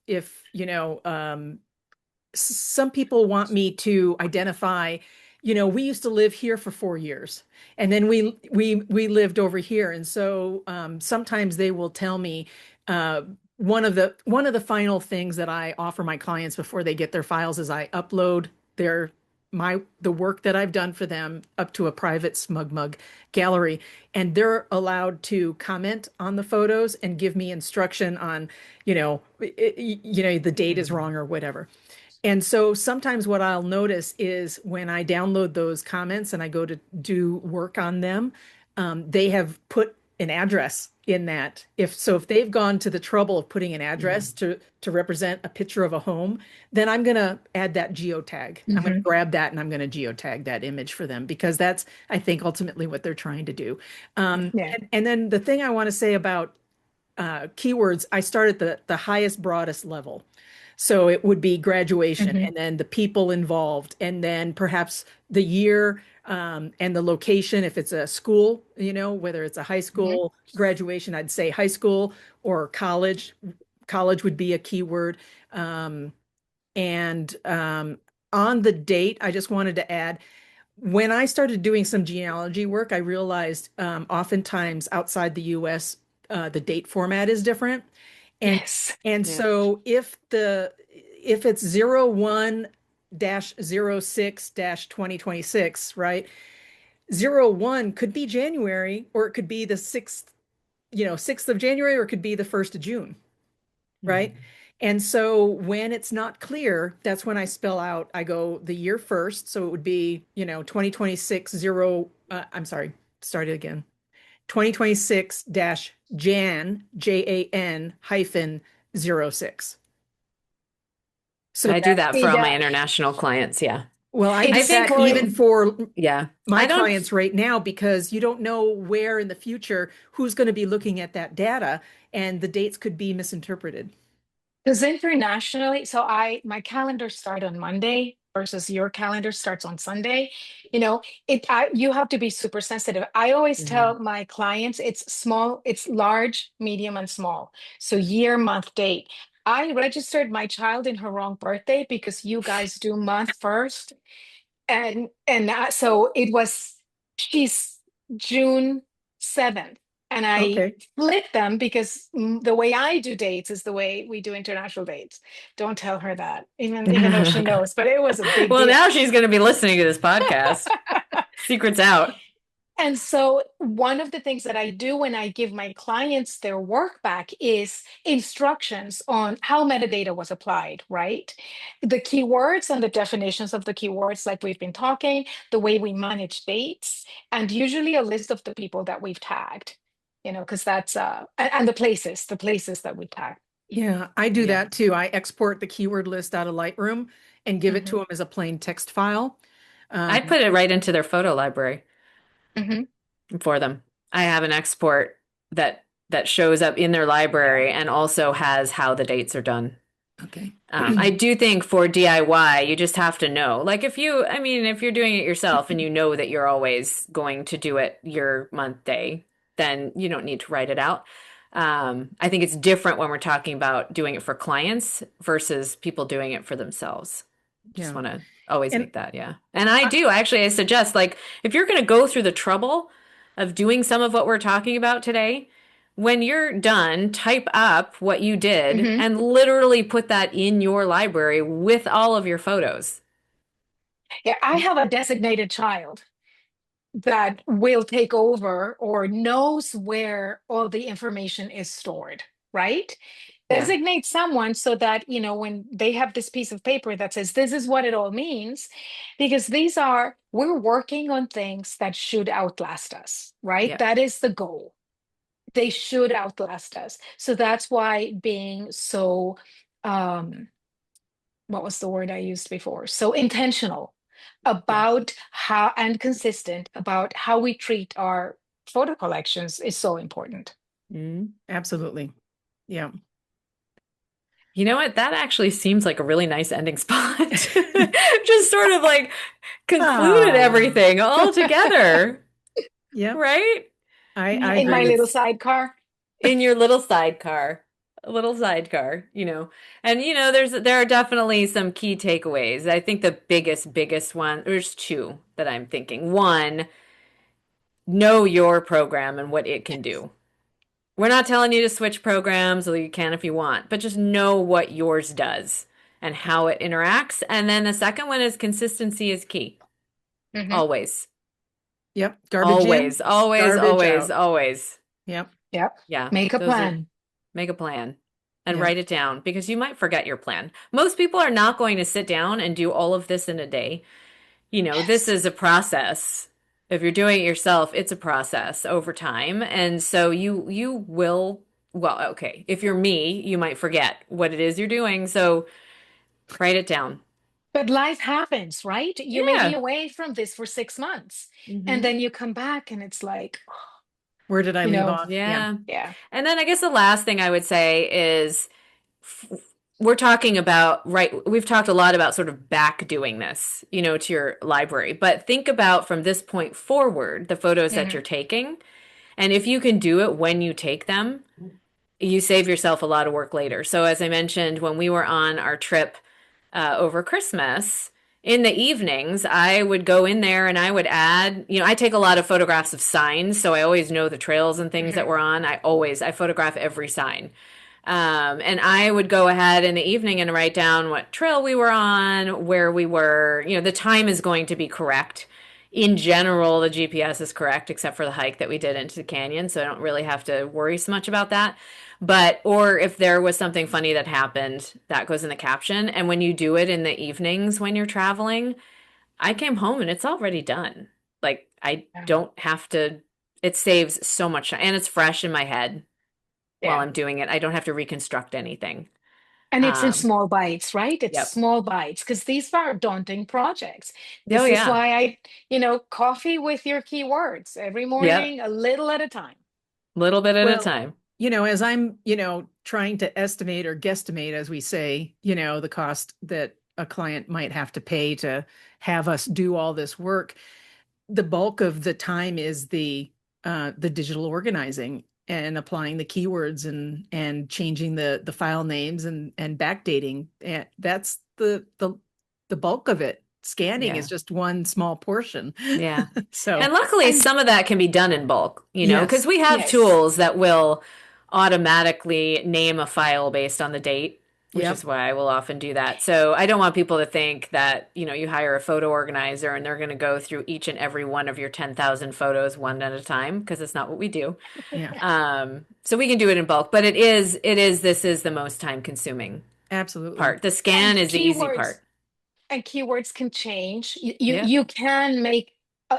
A: some people want me to identify, we used to live here for 4 years, and then we lived over here, and so sometimes they will tell me one of the final things that I offer my clients before they get their files is I upload their the work that I've done for them up to a private SmugMug gallery, and they're allowed to comment on the photos and give me instruction on, the date is
B: Mhm.
A: wrong or whatever. And so sometimes what I'll notice is when I download those comments and I go to do work on them, they have put an address in that. If they've gone to the trouble of putting an address
B: Mhm.
A: to represent a picture of a home, then I'm going to add that geotag. I'm going to
C: Hmm.
A: grab that and I'm going to geotag that image for them, because that's, I think, ultimately what they're trying to do.
C: Yeah.
A: And then the thing I want to say about keywords, I start at the highest, broadest level. So it would be graduation,
C: Hmm.
A: and then the people involved, and then perhaps the year, and the location. If it's a school, whether it's a high
C: Hmm.
A: school graduation, I'd say high school or college. College would be a keyword. Um, and on the date, I just wanted to add, when I started doing some genealogy work, I realized oftentimes outside the US, the date format is different. And
C: Yes.
A: and
B: Yeah.
A: so if it's 01 dash 06 dash 2026, right? 01 could be January, or it could be the 6th of January, or it could be the 1st of June, right?
B: Mhm.
A: And so when it's not clear, that's when I spell out, I go the year first. So it would be, 2026 I'm sorry, start it again. 2026 dash Jan hyphen 06. So
B: I do
A: that,
B: that for
C: It,
B: all my international clients. Yeah.
A: well, I
B: I
A: do
C: it's
B: think,
A: that even
C: for
A: for
B: yeah,
A: my
B: I don't,
A: clients right now, because you don't know where in the future who's going to be looking at that data, and the dates could be misinterpreted.
C: because internationally, so my calendar start on Monday versus your calendar starts on Sunday. You have to be super sensitive. I always
B: Mhm.
C: tell my clients it's small, it's large, medium, and small. So year, month, date. I registered my child in her wrong birthday because you guys do month first, so it was she's June 7th, and I
A: Okay.
C: split them because the way I do dates is the way we do international dates. Don't tell her that, even though she knows, but it was a big
B: Well,
C: deal.
B: now she's going to be listening to this podcast. Secret's out.
C: And so, one of the things that I do when I give my clients their work back is instructions on how metadata was applied, right? The keywords and the definitions of the keywords, like we've been talking, the way we manage dates, and usually a list of the people that we've tagged, because that's, and the places that we tag.
A: Yeah, I do
B: Yeah.
A: that too. I export the keyword list out of Lightroom and give it to
C: Hmm.
A: them as a plain text file.
B: I
A: Um,
B: put it right into their photo library
C: Hmm.
B: for them. I have an export that shows up in their
C: Yeah.
B: library and also has how the dates are done.
A: Okay.
B: I do think for DIY, you just have to know. Like if you, I mean, if you're doing it yourself and you know that you're always going to do it your month day, then you don't need to write it out. I think it's different when we're talking about doing it for clients versus people doing it for themselves. Just
A: Yeah.
B: want to always
A: And
B: make that, yeah. And I
A: I,
B: do actually, I suggest like if you're going to go through the trouble of doing some of what we're talking about today, when you're done, type up what you did
C: Mhm.
B: and literally put that in your library with all of your photos.
C: Yeah, I have a designated child that will take over or knows where all the information is stored, right?
B: Yeah.
C: Designate someone so that, when they have this piece of paper that says, this is what it all means, because we're working on things that should outlast us, right?
B: Yep.
C: That is the goal. They should outlast us. So that's why being so, um, what was the word I used before? So intentional
B: Yeah.
C: about how and consistent about how we treat our photo collections is so important.
B: Mm.
A: absolutely. Yeah.
B: You know what? That actually seems like a really nice ending spot. Just sort of like concluded
A: Ah,
B: everything all together,
A: yep.
B: right?
A: I
C: In
A: agree
C: my little
A: with,
C: sidecar.
B: In your little sidecar, a little sidecar, you know. And there are definitely some key takeaways. I think the biggest one, there's two that I'm thinking. One, know your program and what it can do. We're not telling you to switch programs, or you can if you want, but just know what yours does and how it interacts. And then the second one is consistency is key.
C: Hmm.
B: Always.
A: yep. Garbage in,
B: Always, always,
A: garbage
B: always,
A: out.
B: always.
A: Yep.
C: Yep.
B: Yeah,
C: Make a
B: those are
C: plan.
B: make a plan and
A: Yep.
B: write it down because you might forget your plan. Most people are not going to sit down and do all of this in a day. This
C: Yes.
B: is a process. If you're doing it yourself, it's a process over time. And so you will, well, okay, if you're me, you might forget what it is you're doing. So write it down.
C: But life happens, right? You may be
B: Yeah.
C: away from this for 6 months, and
B: Hmm.
C: then you come back and it's like,
A: Where did I
C: you
A: leave
C: know,
A: off? Yeah.
B: Yeah.
C: yeah.
B: And then I guess the last thing I would say is we're talking about, right? We've talked a lot about sort of back doing this, to your library, but think about from this point forward, the photos that
C: Hmm.
B: you're taking. And if you can do it when you take them, you save yourself a lot of work later. So, as I mentioned, when we were on our trip over Christmas, in the evenings, I would go in there and I would add, I take a lot of photographs of signs, so I always know the trails and things that
C: Hmm.
B: we're on. I photograph every sign. And I would go ahead in the evening and write down what trail we were on, where we were. The time is going to be correct. In general, the GPS is correct, except for the hike that we did into the canyon. So I don't really have to worry so much about that. Or if there was something funny that happened, that goes in the caption. And when you do it in the evenings when you're traveling, I came home and it's already done. Like I
C: Yeah.
B: don't have to, it saves so much time and it's fresh in my head while
C: Yeah.
B: I'm doing it. I don't have to reconstruct anything.
C: And it's in
B: Um,
C: small bites, right? It's
B: yep.
C: small bites because these are daunting projects.
B: Oh
C: This is
B: yeah.
C: why coffee with your keywords every
B: Yep.
C: morning, a little at a time.
B: Little bit at a
A: Well,
B: time.
A: as I'm, trying to estimate or guesstimate, as we say, the cost that a client might have to pay to have us do all this work, the bulk of the time is the digital organizing and applying the keywords and changing the file names and backdating. And that's the bulk of it. Scanning is
B: Yeah.
A: just one small portion.
B: Yeah.
A: So,
B: And luckily
C: And
B: some of that can be done in bulk, because
A: yes.
B: we have
C: yes.
B: tools that will automatically name a file based on the date, which is
A: Yep.
B: why I will often do that. So I don't want people to think that, you hire a photo organizer and they're going to go through each and every one of your 10,000 photos one at a time, because it's not what we do.
A: Yeah.
B: So we can do it in bulk, but this is the most time consuming
A: Absolutely.
B: part. The scan
C: And
B: is the easy
C: keywords
B: part.
C: and keywords can change. You
B: Yeah.
C: you can make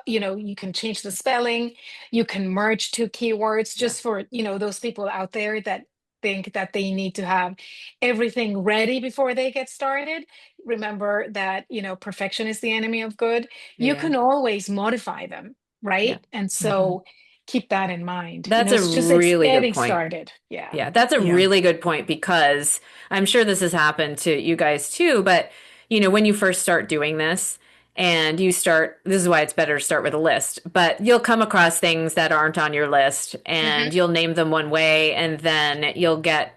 C: you can change the spelling. You can merge two keywords
B: Yeah.
C: just for those people out there that think that they need to have everything ready before they get started. Remember that perfection is the enemy of good. You
B: Yeah.
C: can always modify them,
B: Yeah.
C: right? And
A: Mhm.
C: so keep that in mind.
B: That's a
C: It's
B: really good
C: getting
B: point.
C: started. Yeah.
B: Yeah, that's a
A: Yeah.
B: really good point because I'm sure this has happened to you guys too, but when you first start doing this and this is why it's better to start with a list, but you'll come across things that aren't on your list
C: Hmm.
B: and you'll name them one way and then you'll get,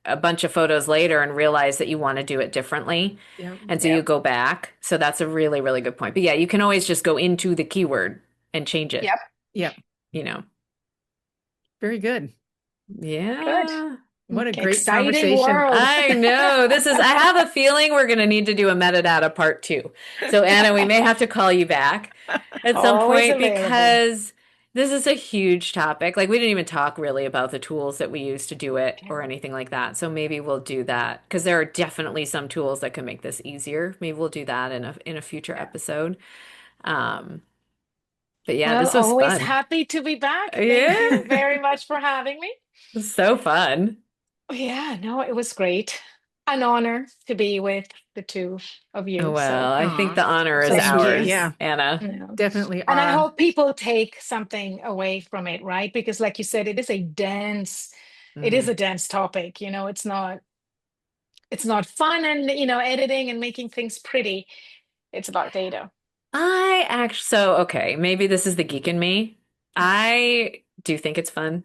B: a bunch of photos later and realize that you want to do it differently.
A: Yeah.
B: And so you
C: Yep.
B: go back. So that's a really, really good point. But yeah, you can always just go into the keyword and change it,
C: Yep.
A: Yeah.
B: you know.
A: Very good.
C: Good.
B: Yeah.
A: What a great
C: Exciting
A: conversation.
C: world.
B: I know. I have a feeling we're going to need to do a metadata part two. So, Anna, we may have to call you back at some
C: Always
B: point
C: available.
B: because this is a huge topic. Like, we didn't even talk really about the tools that we use to do it or
C: Okay.
B: anything like that. So maybe we'll do that because there are definitely some tools that can make this easier. Maybe we'll do that in a future
C: Yeah.
B: episode. Um, but yeah,
C: Well,
B: this was
C: always
B: fun.
C: happy to be back. Thank
B: Yeah,
C: you very much for having me.
B: so fun.
C: Yeah, no, it was great. An honor to be with the two of you.
B: Well,
C: So
B: I think
A: Aw,
B: the honor is
A: so
C: thank
A: sweet.
C: you.
B: ours,
A: Yeah,
B: Anna.
C: You know,
A: definitely.
C: and I hope people take something away from it, right? Because like you said, it is
B: Mhm.
C: a dense topic. It's not fun and editing and making things pretty. It's about data.
B: Okay, maybe this is the geek in me. I do think it's fun.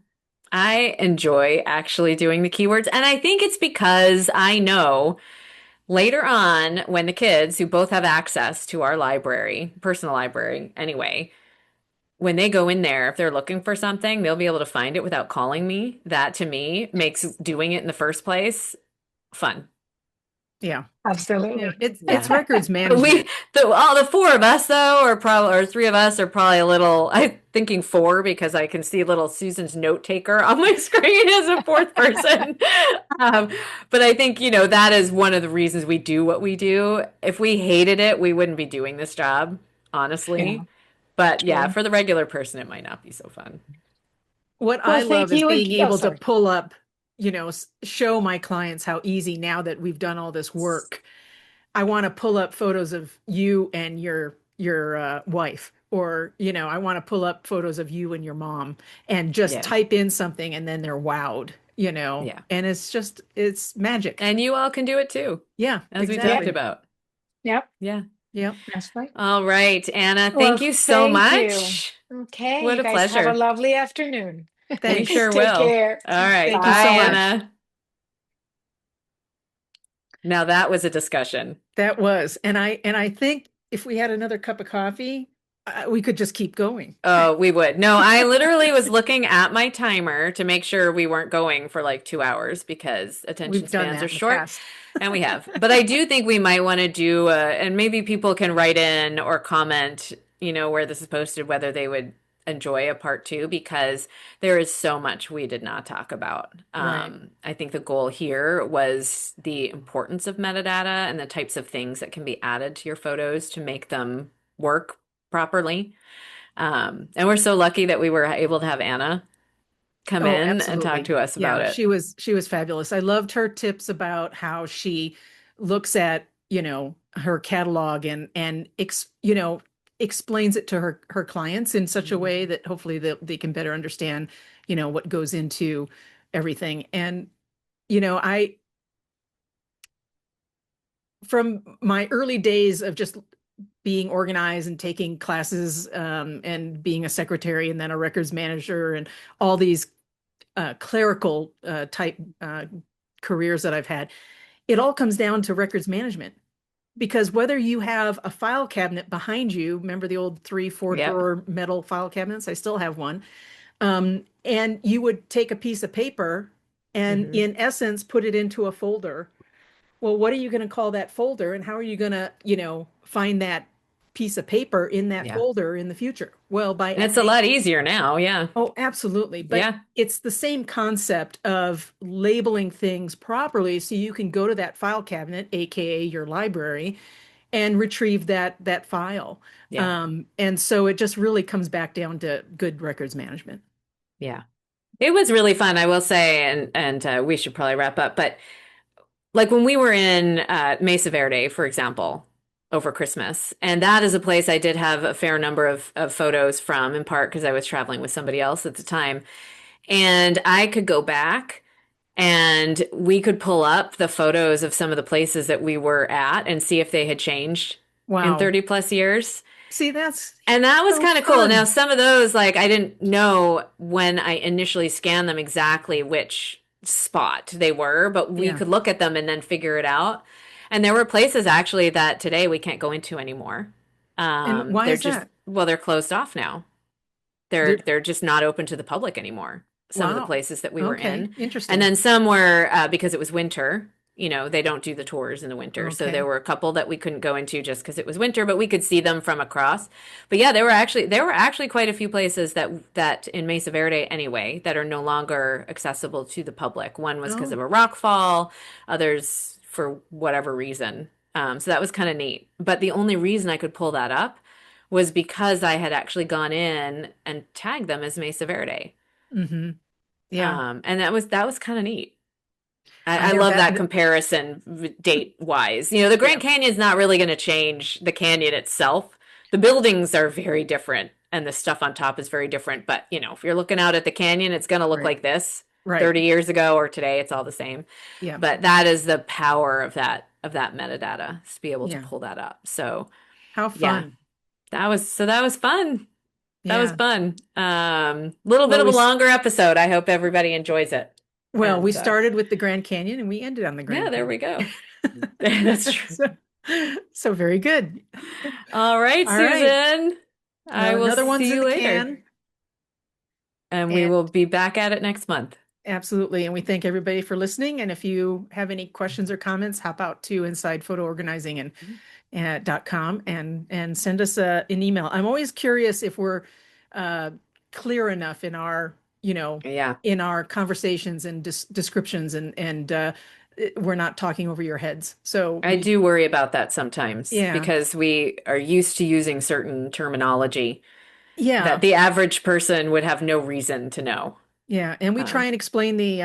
B: I enjoy actually doing the keywords. And I think it's because I know later on when the kids who both have access to our library, personal library anyway, when they go in there, if they're looking for something, they'll be able to find it without calling me. That to me makes doing it in the first place fun.
A: Yeah. Yeah.
C: Absolutely.
A: It's
B: Yeah.
A: records
B: We
A: management.
B: all the four of us though, or probably or three of us are probably a little. I'm thinking four because I can see little Susan's note taker on my screen as a fourth person. Um, but I think that is one of the reasons we do what we do. If we hated it, we wouldn't be doing this job,
C: Yeah,
B: honestly. But yeah,
C: true.
B: for the regular person, it might not be so fun.
A: What
C: Well,
A: I
C: thank
A: love is
C: you.
A: being
C: Oh,
A: able to
C: sorry.
A: pull up, show my clients how easy now that we've done all this work. I want to pull up photos of you and your wife, or I want to pull up photos of you and your mom, and just
B: Yeah,
A: type in something, and then they're wowed,
B: yeah.
A: and it's magic.
B: And you all can do it too,
A: Yeah,
B: as we
C: Yep.
B: talked
A: exactly.
B: about.
C: Yep.
B: Yeah.
A: Yep.
C: That's right.
B: All right, Anna,
C: Well,
B: thank you so
C: thank you.
B: much.
C: Okay,
B: What
C: you
B: a
C: guys have a
B: pleasure.
C: lovely afternoon.
B: We
A: Thanks.
B: sure
C: Take
B: will.
C: care.
B: All right.
A: Thank you
B: Bye,
A: so
C: Bye.
A: much.
B: Anna. Now that was a discussion.
A: That was, and I think if we had another cup of coffee, we could just keep going.
B: Oh, we would. No, I literally was looking at my timer to make sure we weren't going for like 2 hours because attention
A: We've done
B: spans
A: that
B: are
A: in the
B: short,
A: past.
B: and we have. But I do think we might want to do, and maybe people can write in or comment, where this is posted, whether they would enjoy a part two, because there is so much we did not talk about.
A: Right.
B: I think the goal here was the importance of metadata and the types of things that can be added to your photos to make them work properly. And we're so lucky that we were able to have Anna come
A: Oh,
B: in and talk
A: absolutely.
B: to us about
A: Yeah,
B: it.
A: she was fabulous. I loved her tips about how she looks at, her catalog and explains it to her clients in such a way
B: Mhm.
A: that hopefully they can better understand, what goes into everything. And, I from my early days of just being organized and taking classes, and being a secretary and then a records manager and all these clerical type careers that I've had, it all comes down to records management. Because whether you have a file cabinet behind you, remember the old 3, 4
B: Yep.
A: drawer metal file cabinets? I still have one. And you would take a piece of paper and,
B: Hmm.
A: in essence, put it into a folder. Well, what are you going to call that folder, and how are you going to, find that piece of paper in that
B: Yeah.
A: folder in the future? Well, by
B: And it's a
A: adding.
B: lot easier now. Yeah.
A: Oh, absolutely. But
B: Yeah.
A: it's the same concept of labeling things properly so you can go to that file cabinet, aka your library, and retrieve that file.
B: Yeah.
A: And so it just really comes back down to good records management.
B: Yeah. It was really fun, I will say, and we should probably wrap up. But like when we were in Mesa Verde, for example, over Christmas. And that is a place I did have a fair number of photos from, in part because I was traveling with somebody else at the time. And I could go back and we could pull up the photos of some of the places that we were at and see if they had changed in
A: Wow.
B: 30 plus years.
A: See, that's
B: And that was
A: so
B: kind of cool. Now,
A: fun.
B: some of those, like, I didn't know when I initially scanned them exactly which spot they were, but we
A: Yeah.
B: could look at them and then figure it out. And there were places actually that today we can't go into anymore.
A: And why
B: They're
A: is
B: just,
A: that?
B: well, they're closed off now.
A: They're-
B: They're just not open to the public anymore. Some of the
A: Wow.
B: places that we were
A: Okay.
B: in.
A: Interesting.
B: And then some were because it was winter. You know, they don't do the tours in the winter. So
A: Okay.
B: there were a couple that we couldn't go into just because it was winter, but we could see them from across. But yeah, there were actually quite a few places that in Mesa Verde anyway that are no longer accessible to the public. One was because of
A: Oh.
B: a rock fall, others for whatever reason. So that was kind of neat. But the only reason I could pull that up was because I had actually gone in and tagged them as Mesa Verde.
A: Mm-hmm. Yeah.
B: And that was kind of neat.
A: I
B: I
A: know
B: love that
A: that.
B: comparison date wise. You know, the Grand
A: Yeah.
B: Canyon's not really going to change the canyon itself. The buildings are very different and the stuff on top is very different. But, you know, if you're looking out at the canyon, it's going to look
A: Right.
B: like this.
A: Right.
B: 30 years ago or today, it's all the same.
A: Yeah.
B: But that is the power of that metadata, is to be able to
A: Yeah.
B: pull that up. So
A: How
B: yeah,
A: fun.
B: that was fun. That was
A: Yeah.
B: fun. Little bit
A: Well,
B: of a longer episode. I hope everybody enjoys it.
A: Well, we
B: And
A: started with the Grand Canyon and we ended on the Grand
B: yeah, there we
A: Canyon.
B: go. That's true.
A: So very good.
B: All right,
A: All right.
B: Susan. I
A: Well,
B: will
A: another one's
B: see
A: in
B: you
A: the
B: later.
A: can.
B: And we
A: And
B: will be back at it next month.
A: absolutely. And we thank everybody for listening. And if you have any questions or comments, hop out to Inside Photo Organizing and .com and send us an email. I'm always curious if we're clear enough in our,
B: Yeah.
A: in our conversations and descriptions and we're not talking over your heads. So
B: I do worry about that sometimes
A: Yeah.
B: because we are used to using certain terminology
A: yeah,
B: that the average person would have no reason to know.
A: yeah. And we
B: Um,
A: try and explain the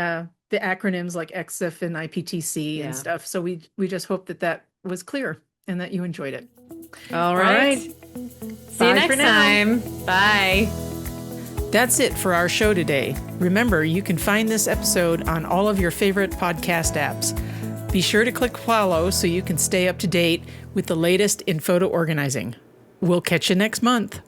A: acronyms like EXIF and IPTC
B: Yeah.
A: and stuff. So we just hope that was clear and that you enjoyed it.
B: All right.
A: right.
B: See you
A: Bye for
B: next
A: now.
B: time. Bye.
A: That's it for our show today. Remember, you can find this episode on all of your favorite podcast apps. Be sure to click follow so you can stay up to date with the latest in photo organizing. We'll catch you next month.